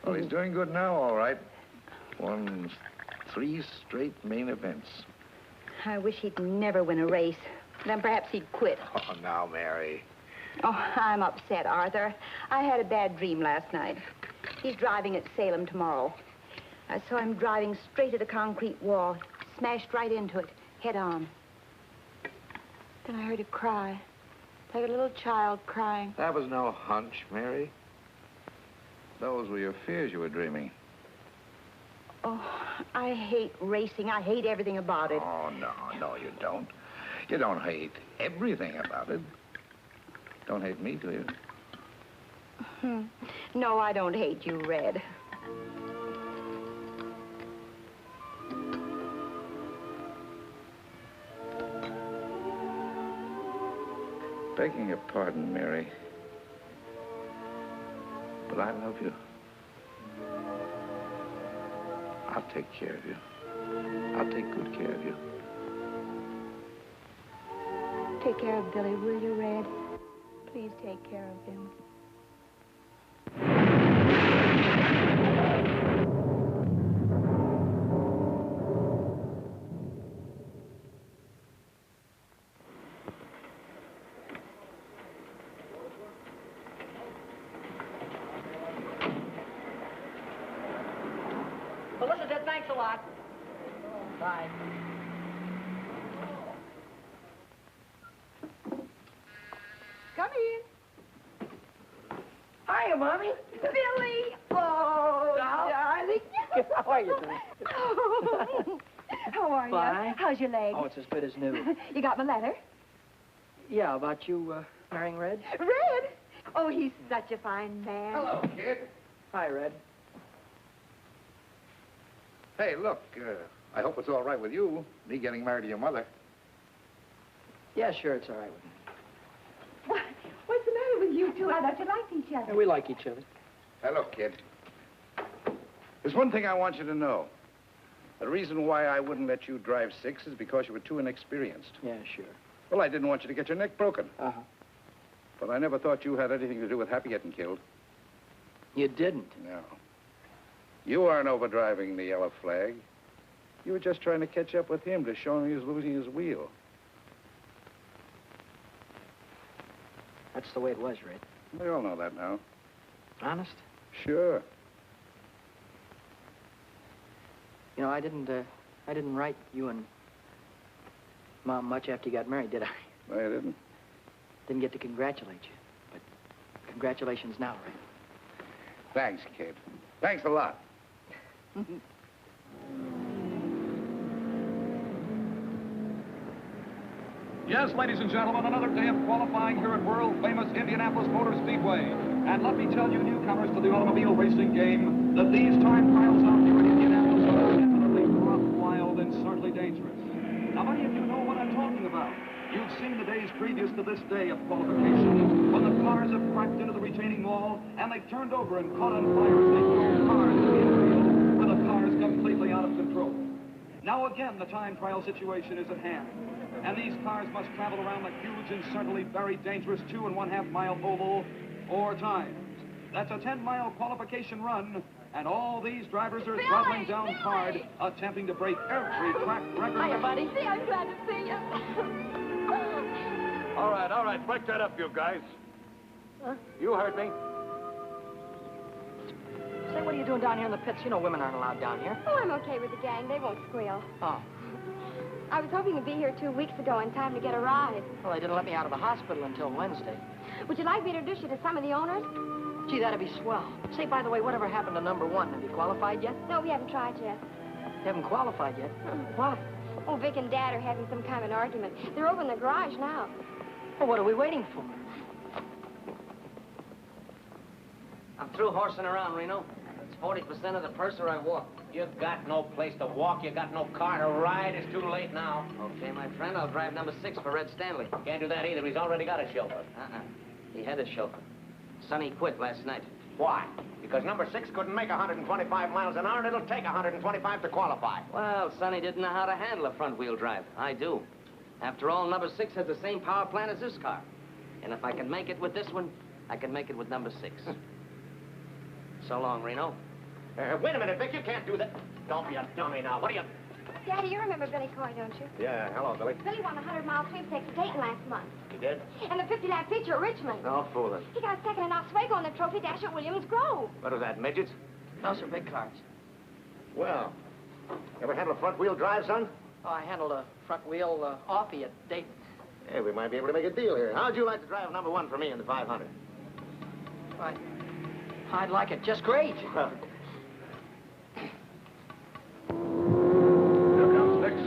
Well, he's doing good now, all right. Won 3 straight main events. I wish he'd never win a race. Then perhaps he'd quit. Oh, now, Mary. Oh, I'm upset, Arthur. I had a bad dream last night. He's driving at Salem tomorrow. I saw him driving straight at a concrete wall, smashed right into it, head on. Then I heard a cry, like a little child crying. That was no hunch, Mary. Those were your fears you were dreaming. Oh, I hate racing. I hate everything about it. Oh, no, you don't. You don't hate everything about it. Don't hate me, do you? No, I don't hate you, Red. Begging your pardon, Mary. But I love you. I'll take care of you. I'll take good care of you. Take care of Billy, will you, Red? Please take care of him. Melissa said thanks a lot. Bye. Come in. Hiya, Mommy. Billy! Oh, darling. How are you doing? How are you? Fine. How's your leg? Oh, it's as good as new. You got my letter? Yeah, about you marrying Red? Red? Oh, he's such a fine man. Hello, kid. Hi, Red. Hey, look, I hope it's all right with you, me getting married to your mother. Yeah, sure, it's all right with me. What's the matter with you two? I thought you liked each other. Yeah, we like each other. Hey, look, kid. There's one thing I want you to know. The reason why I wouldn't let you drive 6 is because you were too inexperienced. Yeah, sure. Well, I didn't want you to get your neck broken. Uh-huh. But I never thought you had anything to do with Happy getting killed. You didn't? No. You weren't overdriving the yellow flag. You were just trying to catch up with him to show him he was losing his wheel. That's the way it was, Red. We all know that now. Honest? Sure. You know, I didn't write you and Mom much after you got married, did I? No, you didn't. Didn't get to congratulate you. But congratulations now, Red. Thanks, kid. Thanks a lot. Yes, ladies and gentlemen, another day of qualifying here at world-famous Indianapolis Motor Speedway. And let me tell you, newcomers to the automobile racing game, that these time trials out here in Indianapolis are definitely rough, wild, and certainly dangerous. Now, many of you know what I'm talking about. You've seen the days previous to this day of qualification, when the cars have cracked into the retaining wall, and they've turned over and caught on fire as they drove cars to the infield, with the cars completely out of control. Now again, the time trial situation is at hand. And these cars must travel around the huge and certainly very dangerous 2.5 mile oval 4 times. That's a 10-mile qualification run, and all these drivers are throttling down hard, attempting to break every track record. Hiya, buddy. See, I'm glad to see you. All right, break that up, you guys. Huh? You heard me. Say, what are you doing down here in the pits? You know women aren't allowed down here. Oh, I'm okay with the gang. They won't squeal. Oh. I was hoping to be here 2 weeks ago in time to get a ride. Well, they didn't let me out of the hospital until Wednesday. Would you like me to introduce you to some of the owners? Gee, that'd be swell. Say, by the way, whatever happened to number 1? Have you qualified yet? No, we haven't tried yet. You haven't qualified yet? What? Oh, Vic and Dad are having some kind of an argument. They're over in the garage now. Well, what are we waiting for? I'm through horsing around, Reno. It's 40% of the purse or I walk. You got no place to walk. You got no car to ride. It's too late now. Okay, my friend, I'll drive number 6 for Red Stanley. Can't do that either. He's already got a chauffeur. He had a chauffeur. Sonny quit last night. Why? Because number 6 couldn't make 125 miles an hour, and it'll take 125 to qualify. Well, Sonny didn't know how to handle a front-wheel drive. I do. After all, number 6 has the same power plant as this car. And if I can make it with this one, I can make it with number 6. So long, Reno. Wait a minute, Vic. You can't do that. Don't be a dummy now. What are you... Daddy, you remember Billy Coy, don't you? Yeah, hello, Billy. Billy won the 100-mile sweepstakes at Dayton last month. You did? And the 50-lap feature at Richmond. No fooling. He got second in Oswego in the trophy dash at Williams Grove. What was that, midgets? Those are big cars. Well, ever handle a front-wheel drive, son? Oh, I handled a front wheel offie at Dayton. Hey, we might be able to make a deal here. How'd you like to drive number 1 for me in the 500? I'd like it just great.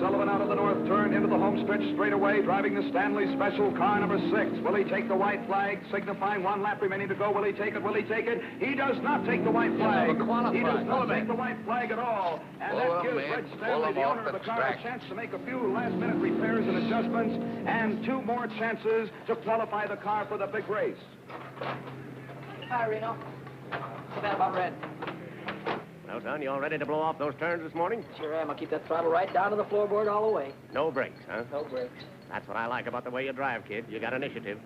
Sullivan out of the north turn into the home stretch straight away, driving the Stanley Special, car number 6. Will he take the white flag, signifying 1 lap remaining to go? Will he take it? Will he take it? He does not take the white flag. He does not take the white flag at all. And that gives Red Stanley, the owner of the car, a chance to make a few last-minute repairs and adjustments, and 2 more chances to qualify the car for the big race. Hi, Reno. What's that about Red? Well, son, you all ready to blow off those turns this morning? Sure am. I'll keep that throttle right down to the floorboard all the way. No brakes, huh? No brakes. That's what I like about the way you drive, kid. You got initiative.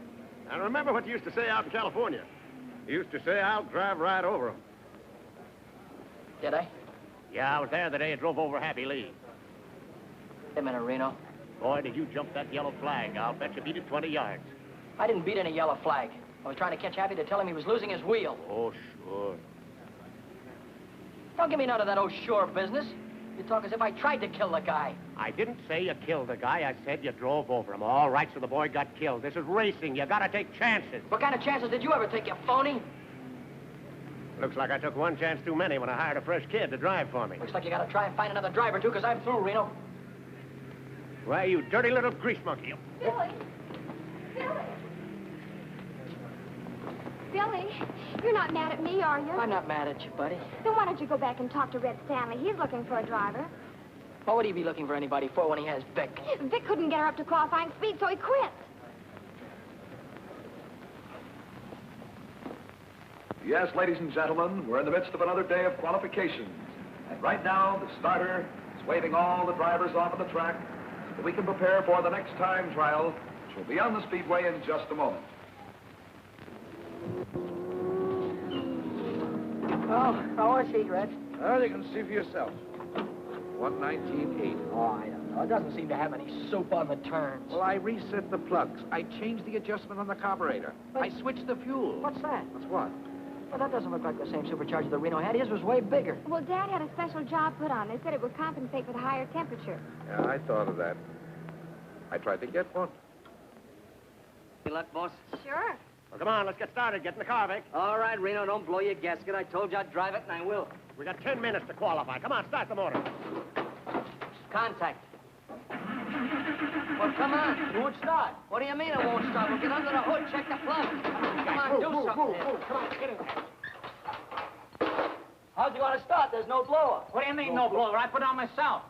I remember what you used to say out in California. You used to say, I'll drive right over 'em. Did I? Yeah, I was there the day you drove over Happy Lee. Wait a minute, Reno. Boy, did you jump that yellow flag. I'll bet you beat it 20 yards. I didn't beat any yellow flag. I was trying to catch Happy to tell him he was losing his wheel. Oh, sure. Don't give me none of that oh sure business. You talk as if I tried to kill the guy. I didn't say you killed the guy. I said you drove over him. All right, so the boy got killed. This is racing. You gotta take chances. What kind of chances did you ever take, you phony? Looks like I took 1 chance too many when I hired a fresh kid to drive for me. Looks like you gotta try and find another driver, too, because I'm through, Reno. Why, you dirty little grease monkey. Billy! Billy! Billy, you're not mad at me, are you? I'm not mad at you, buddy. Then why don't you go back and talk to Red Stanley? He's looking for a driver. What would he be looking for anybody for when he has Vic? Vic couldn't get her up to qualifying speed, so he quit. Yes, ladies and gentlemen, we're in the midst of another day of qualifications. And right now, the starter is waving all the drivers off of the track so that we can prepare for the next time trial, which will be on the speedway in just a moment. Oh, how was he, Red? Well, you can see for yourself. 119.8. Oh, I don't know. It doesn't seem to have any soup on the turns. Well, I reset the plugs. I changed the adjustment on the carburetor. I switched the fuel. What's that? What's what? Well, that doesn't look like the same supercharger that Reno had. His was way bigger. Well, Dad had a special job put on. They said it would compensate for the higher temperature. Yeah, I thought of that. I tried to get one. Good luck, boss. Sure. Well, come on, let's get started. Get in the car, Vic. All right, Reno, don't blow your gasket. I told you I'd drive it, and I will. We got 10 minutes to qualify. Come on, start the motor. Contact. Well, come on. It won't start. What do you mean it won't start? We'll get under the hood, check the plug. Come on, do something. Come on, get in there. How's he going to start? There's no blower. What do you mean, no blower? I put on myself.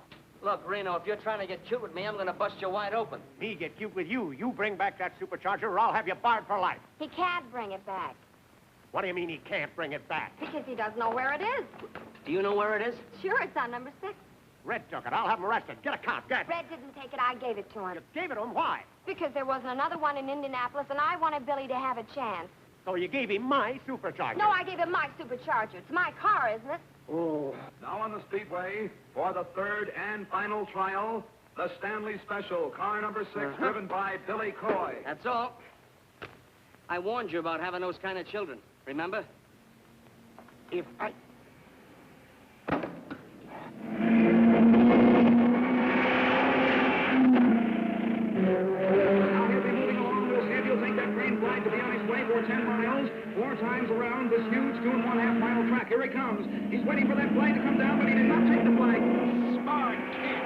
Look, Reno, if you're trying to get cute with me, I'm going to bust you wide open. Me get cute with you. You bring back that supercharger or I'll have you barred for life. He can't bring it back. What do you mean he can't bring it back? Because he doesn't know where it is. Do you know where it is? Sure, it's on number 6. Red took it. I'll have him arrested. Get a cop. Get. Red didn't take it. I gave it to him. You gave it to him? Why? Because there wasn't another one in Indianapolis, and I wanted Billy to have a chance. So you gave him my supercharger? No, I gave him my supercharger. It's my car, isn't it? Oh. Now on the speedway, for the 3rd and final trial, the Stanley Special, car number 6, driven by Billy Coy. That's all. I warned you about having those kind of children. Remember? If I... To be on his way for 10 miles, 4 times around this huge 2.5 mile track. Here he comes. He's waiting for that flag to come down, but he did not take the flag. Smart kid.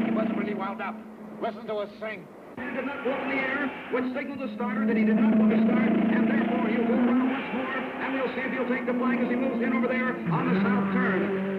He wasn't really wound up. Listen to us sing. He did not go up in the air, which signaled the starter that he did not want to start, and therefore he'll go around once more, and we'll see if he'll take the flag as he moves in over there on the south turn.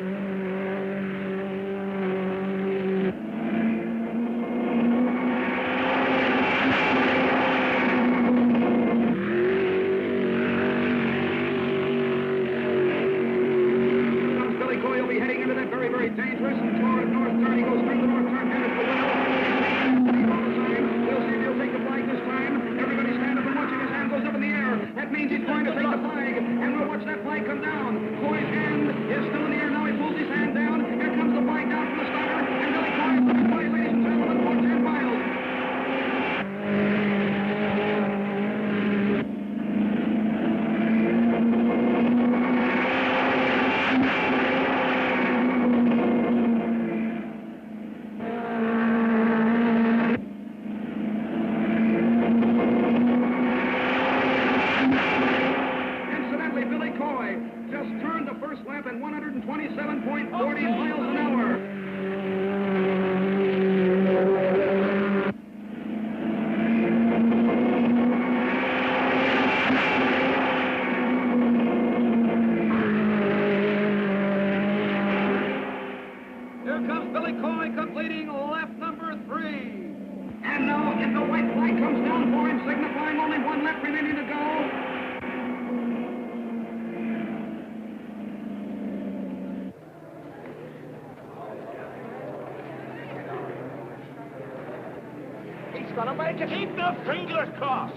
And now, if the white flag comes down for him, signifying only one lap remaining to go. He's gonna make it. Keep the fingers crossed.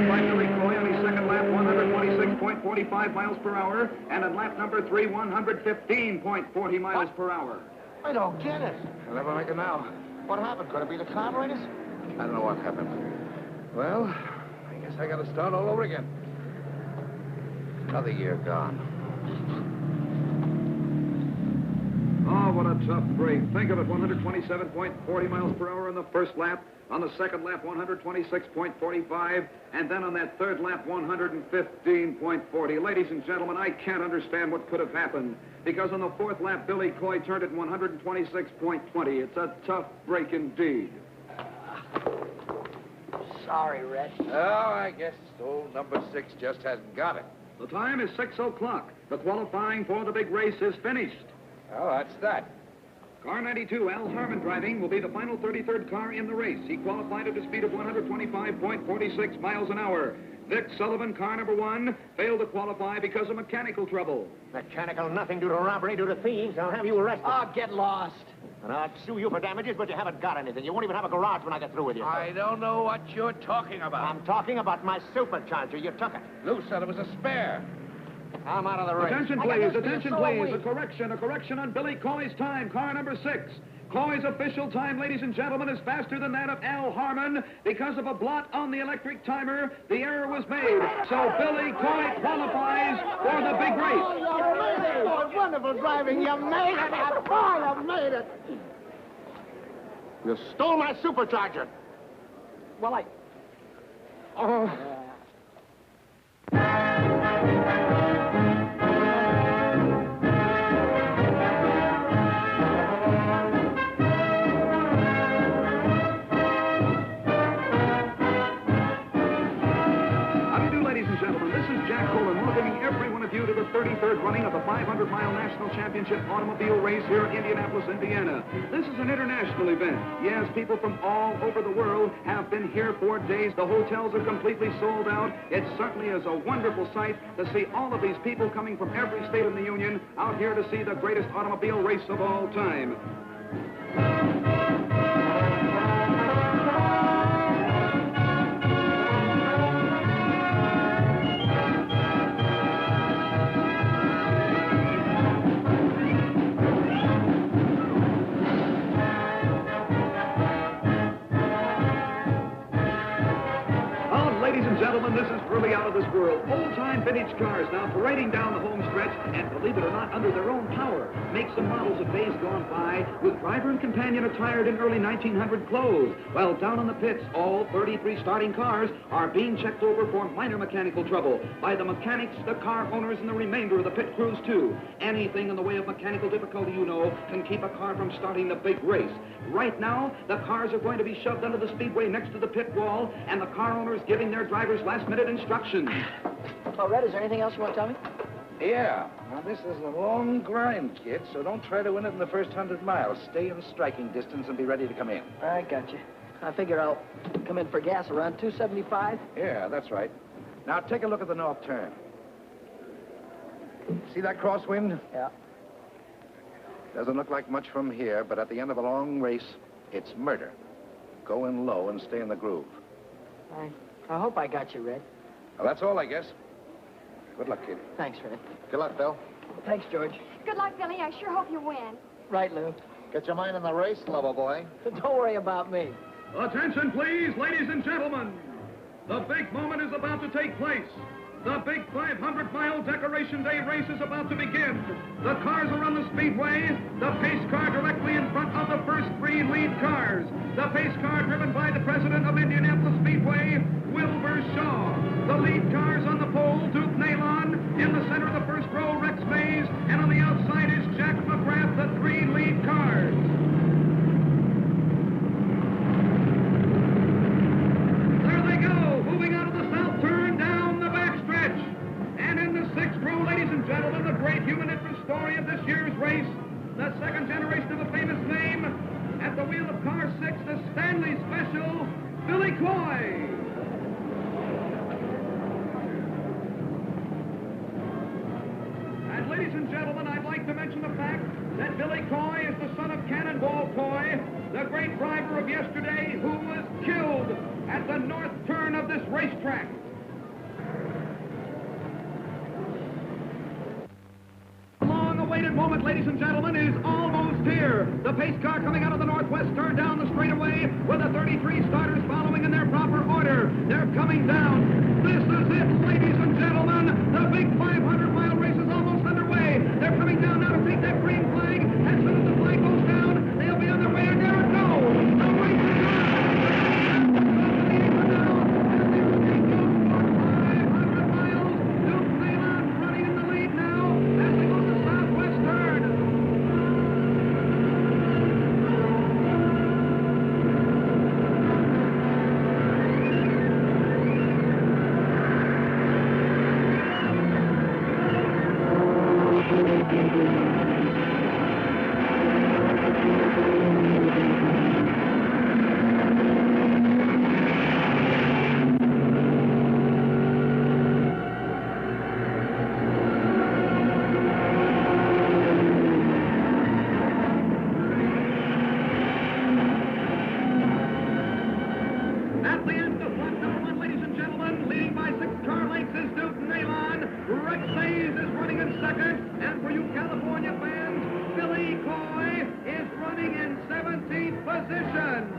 By Billy Coy on his second lap, 126.45 miles per hour, and at lap number 3, 115.40 miles per hour. I don't get it. I'll never make it now. What happened? Could it be the carburetors? I don't know what happened. Well, I guess I gotta start all over again. Another year gone. Oh, what a tough break. Think of it, 127.40 miles per hour on the first lap. On the second lap, 126.45. And then on that third lap, 115.40. Ladies and gentlemen, I can't understand what could have happened. Because on the fourth lap, Billy Coy turned at 126.20. It's a tough break indeed. Sorry, Red. Oh, I guess old number 6 just hasn't got it. The time is 6 o'clock. The qualifying for the big race is finished. Oh, that's that. Car 92, Al Harmon driving, will be the final 33rd car in the race. He qualified at a speed of 125.46 miles an hour. Vic Sullivan, car number 1, failed to qualify because of mechanical trouble. Mechanical nothing due to robbery, due to thieves. I'll have you arrested. Oh, get lost. And I'll sue you for damages, but you haven't got anything. You won't even have a garage when I get through with you. I don't know what you're talking about. I'm talking about my supercharger. You took it. Lou said it was a spare. I'm out of the race. Attention, please, attention, please. A correction on Billy Coy's time, car number 6. Coy's official time, ladies and gentlemen, is faster than that of Al Harmon. Because of a blot on the electric timer, the error was made. So Billy Coy qualifies for the big race. Oh, wonderful driving. You made it. Oh, you made it. You stole my supercharger. Well, I... Oh. To the 33rd running of the 500-mile National Championship Automobile Race here in Indianapolis, Indiana. This is an international event. Yes, people from all over the world have been here for days. The hotels are completely sold out. It certainly is a wonderful sight to see all of these people coming from every state in the Union out here to see the greatest automobile race of all time. Gentlemen, this is really out of this world. Old-time vintage cars now parading down the home stretch, and believe it or not, under their own power. Makes and models of days gone by, with driver and companion attired in early 1900 clothes. Well, down in the pits, all 33 starting cars are being checked over for minor mechanical trouble by the mechanics, the car owners, and the remainder of the pit crews, too. Anything in the way of mechanical difficulty, you know, can keep a car from starting the big race. Right now, the cars are going to be shoved under the speedway next to the pit wall, and the car owners giving their drivers last-minute instructions. Oh, Red, is there anything else you want to tell me? Yeah. Now, this is a long grind, kid, so don't try to win it in the first 100 miles. Stay in striking distance and be ready to come in. I got you. I figure I'll come in for gas around 275. Yeah, that's right. Now, take a look at the north turn. See that crosswind? Yeah. Doesn't look like much from here, but at the end of a long race, it's murder. Go in low and stay in the groove. I hope I got you, Red. Well, that's all, I guess. Good luck, kid. Thanks, Red. Good luck, Bill. Thanks, George. Good luck, Billy. I sure hope you win. Right, Lou. Get your mind on the race, lover boy. Don't worry about me. Attention, please, ladies and gentlemen. The big moment is about to take place. The big 500-mile Decoration Day race is about to begin. The cars are on the speedway. The pace car directly in front of the first 3 lead cars. The pace car driven by the president of Indianapolis Speedway, Wilbur Shaw. The lead cars on the pole, Duke Nalon. In the center of the first row, Rex Mays. And on the outside is Jack McGrath, the 3 lead cars. There they go, moving out of the south turn down the backstretch. And in the 6th row, ladies and gentlemen, the great human interest story of this year's race, the second generation of a famous name, at the wheel of car 6, the Stanley Special, Billy Coy. And ladies and gentlemen, I'd like to mention the fact that Billy Coy is the son of Cannonball Coy, the great driver of yesterday who was killed at the north turn of this racetrack. The long-awaited moment, ladies and gentlemen, is almost here. The pace car coming out of the northwest turn down the straightaway with the 33 starters following in their proper order. They're coming down. This is it, ladies and gentlemen. The big 500-mile race is almost underway. They're coming down now to take that green flag. As soon as the flag goes down, they'll be on their way, and there it goes. The race is on. Running in the lead now as they go to the southwest turn. At the end of lap number 1, ladies and gentlemen, leading by 6 car lengths is Newton Nalon. Rex Hayes is running in second. And for you California fans, Billy Coy is running in 17th position.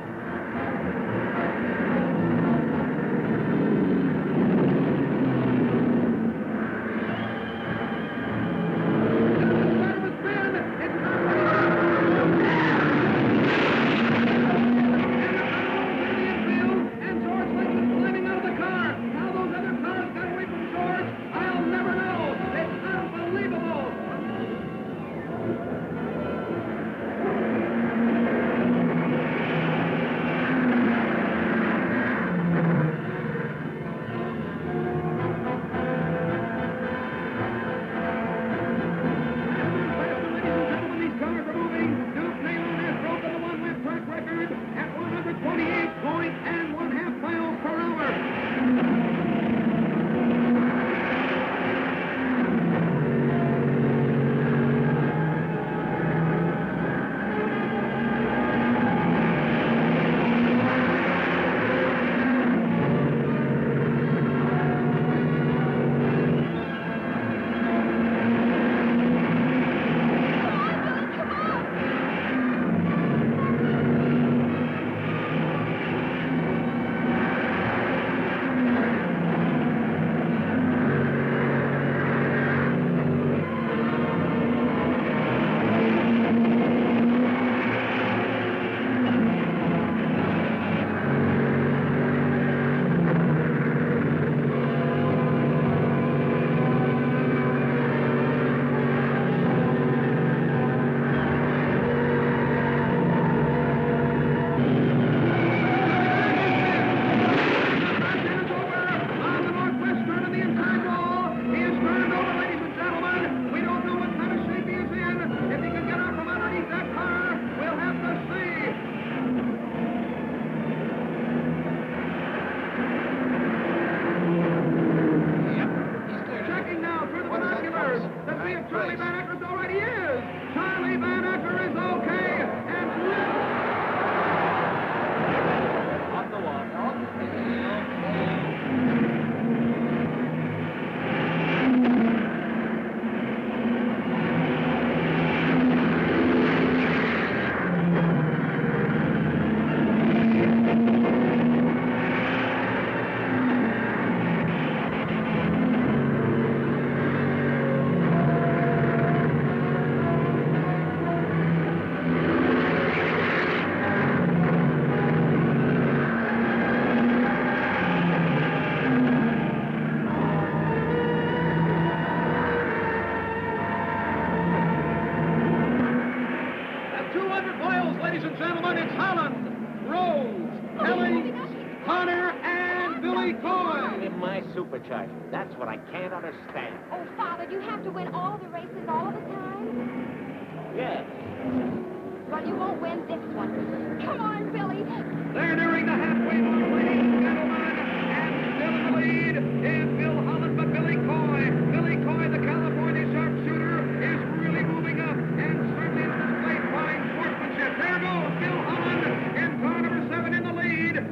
supercharger. That's what I can't understand. Oh, Father, do you have to win all the races all the time? Yes. Well, you won't win this one. Come on, Billy. They're nearing the halfway mark, ladies and gentlemen. And still in the lead is Bill Holland, but Billy Coy. Billy Coy, the California sharpshooter, is really moving up and certainly in display fine sportsmanship. There goes Bill Holland in car number 7 in the lead.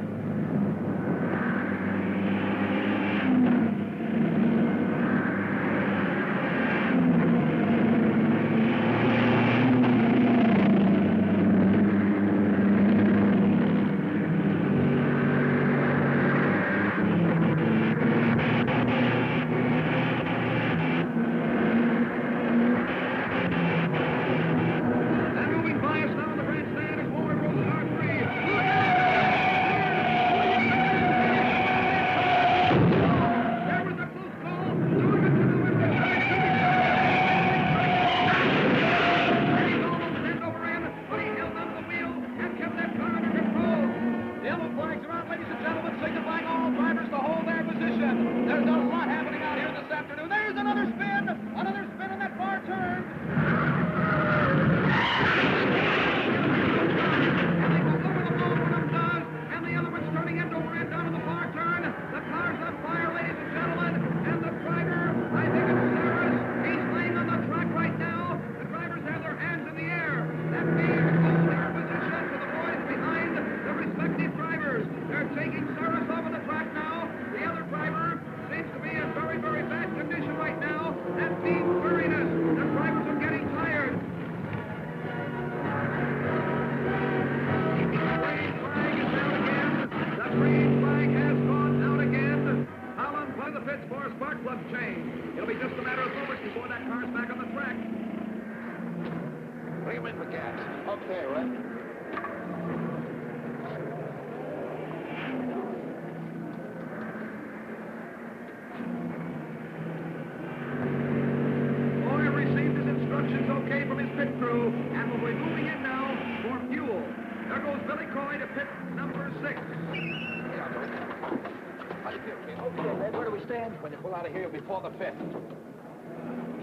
When you pull out of here before the 5th.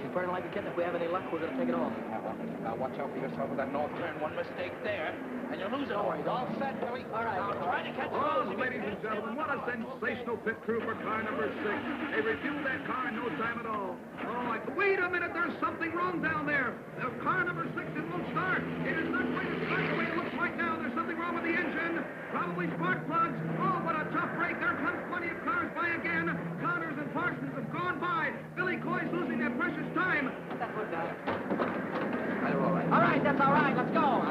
She's burning like a kitten. If we have any luck, we're going to take it off. Now watch out for yourself with that north turn. One mistake there, and you lose it. Don't worry. All set, Billy. All right. Now try to catch Oh, ladies and gentlemen, what a sensational pit crew for car number 6. They refueled that car in no time at all. Oh, wait a minute. There's something wrong down there. Car number 6, it won't start. It is not going to start the way it looks right now. There's something wrong with the engine. Probably spark plugs. Oh, what a tough break. There comes plenty of cars by again. Connors and Parsons have gone by. Billy Coy's losing that precious time. Put that foot down. You're all right. All right, that's all right. Let's go.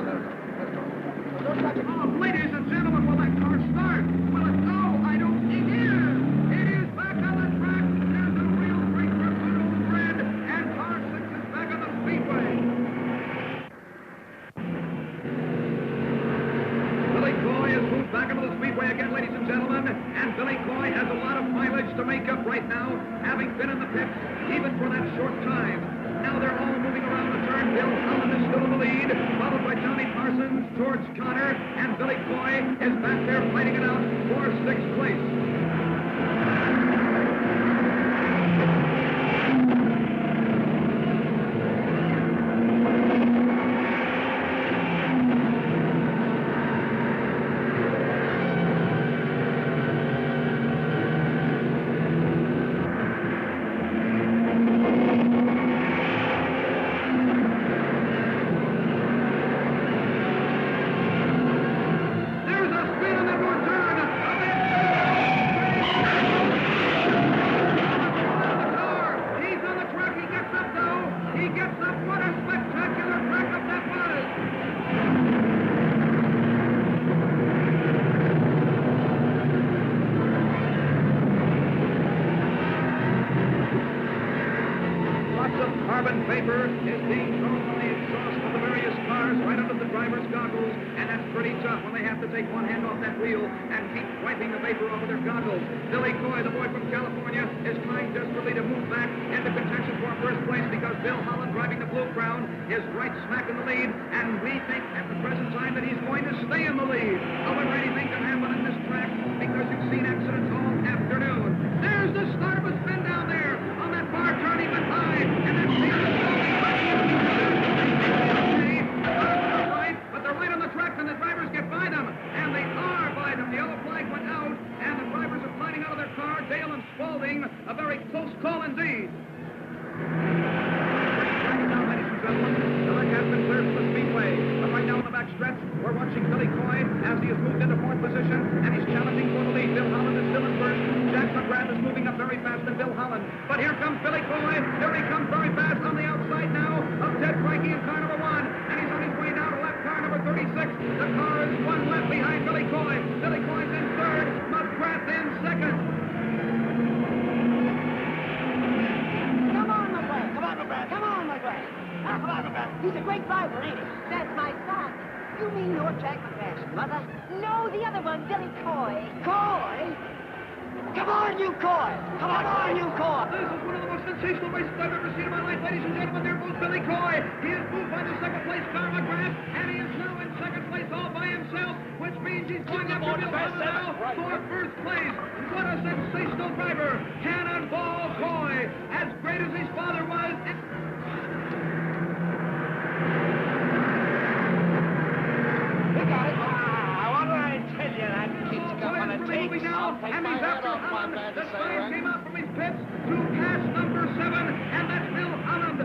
Oh, ladies and gentlemen, will that car start? Will it go? I don't think it is. It is back on the track. There's a real break for good old Fred. And car 6 is back on the speedway. Billy Coy has moved back into the speedway again, ladies and gentlemen. And Billy Coy has a lot of mileage to make up right now, having been in the pits even for that short time. Now they're all moving around the turn. Bill Holland is still in the lead, followed by Johnny Parsons, George Connor, and Billy Coy is back there fighting it out for 6th place. Carbon vapor is being thrown from the exhaust of the various cars right under the driver's goggles, and that's pretty tough when they have to take one hand off that wheel and keep wiping the vapor off of their goggles. Billy Coy, the boy from California, is trying desperately to move back into contention for first place because Bill Holland, driving the Blue Crown, is right smack in the lead, and we think at the present time that he's going to stay in the lead. However, anything can happen in this track because you've seen accidents all afternoon. There's the start. watching Billy Coy as he has moved into fourth position, and he's challenging for the lead. Bill Holland is still in first. Jack McGrath is moving up very fast than Bill Holland. But here comes Billy Coy. Here he comes very fast on the outside now of Ted Frankie in car number 1. And he's on his way down to left car number 36. The car is one left behind Billy Coy. Billy Coy's in third. McGrath in second. Come on, McGrath. Come on, McGrath. Come on, McGrath. Now, come on, McGrath. He's a great driver, ain't he? That's my son. You mean you're Jack McGrath's mother? No, the other one, Billy Coy. Coy? Come on, you Coy! Come on, you Coy! This is one of the most sensational races I've ever seen in my life, ladies and gentlemen. There goes Billy Coy. He is moved by the second place car McGrath, and he is now in second place all by himself, which means he's going after Bill Holland now for first place. What a sensational driver! Cannonball Coy, as great as his father was. He got it. What did I tell you? That kid's got what it takes. And he's after Holland. The sign came out from his pits to pass number 7, and that's Bill Holland.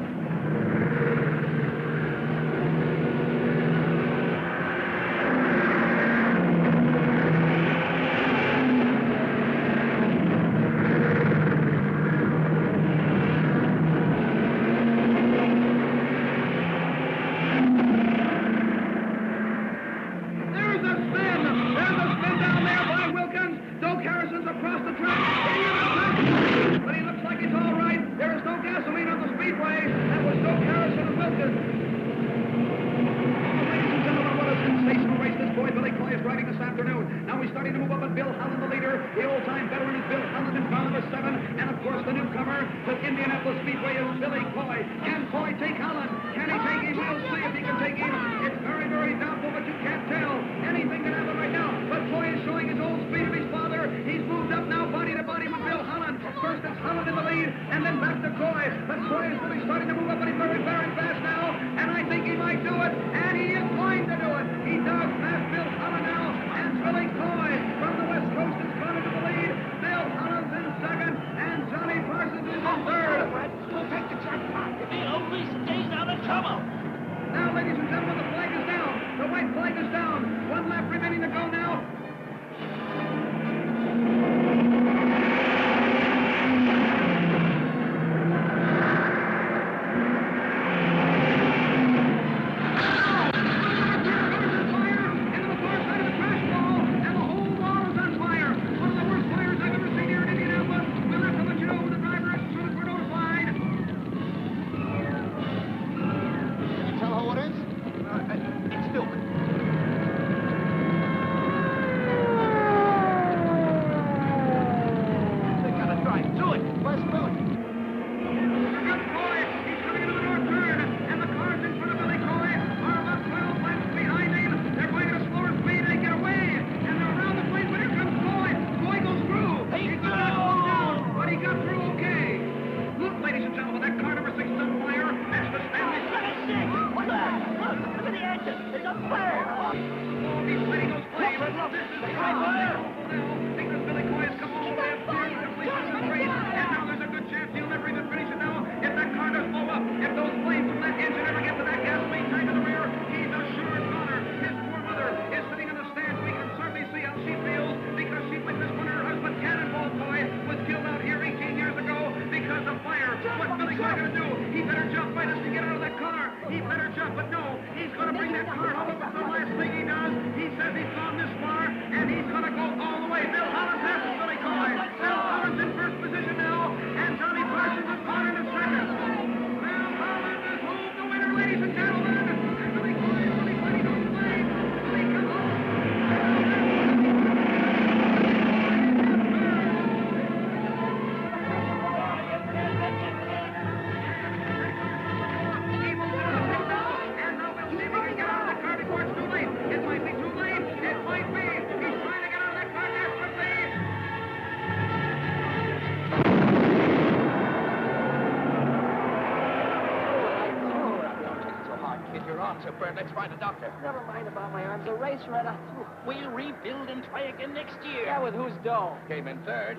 Let's find a doctor. Never mind about my arms. A race runner. We'll rebuild and try again next year. Yeah, with whose dough? Came in third.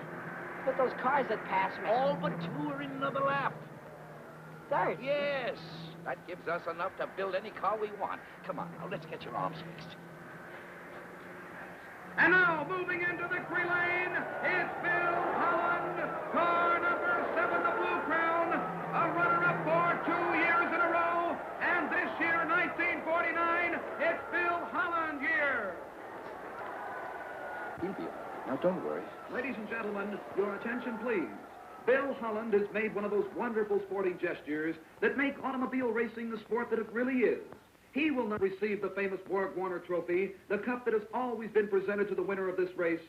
But those cars that passed me. All but 2 are in another lap. Third? Yes. That gives us enough to build any car we want. Come on, now, let's get your arms fixed. And now, moving into victory lane, it's Bill Holland, car number 7, the Blue Crown, a runner-up for 2 years in a row. And this year, 1949, it's Bill Holland year. India. Now, don't worry. Ladies and gentlemen, your attention, please. Bill Holland has made one of those wonderful sporting gestures that make automobile racing the sport that it really is. He will not receive the famous Borg-Warner Trophy, the cup that has always been presented to the winner of this race,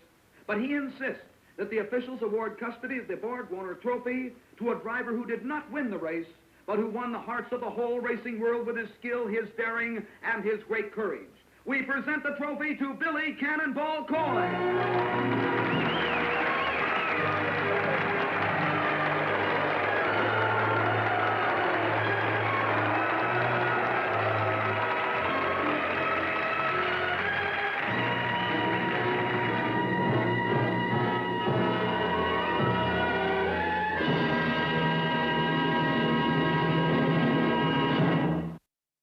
but he insists that the officials award custody of the Borg-Warner Trophy to a driver who did not win the race, but who won the hearts of the whole racing world with his skill, his daring, and his great courage. We present the trophy to Billy Cannonball Coy.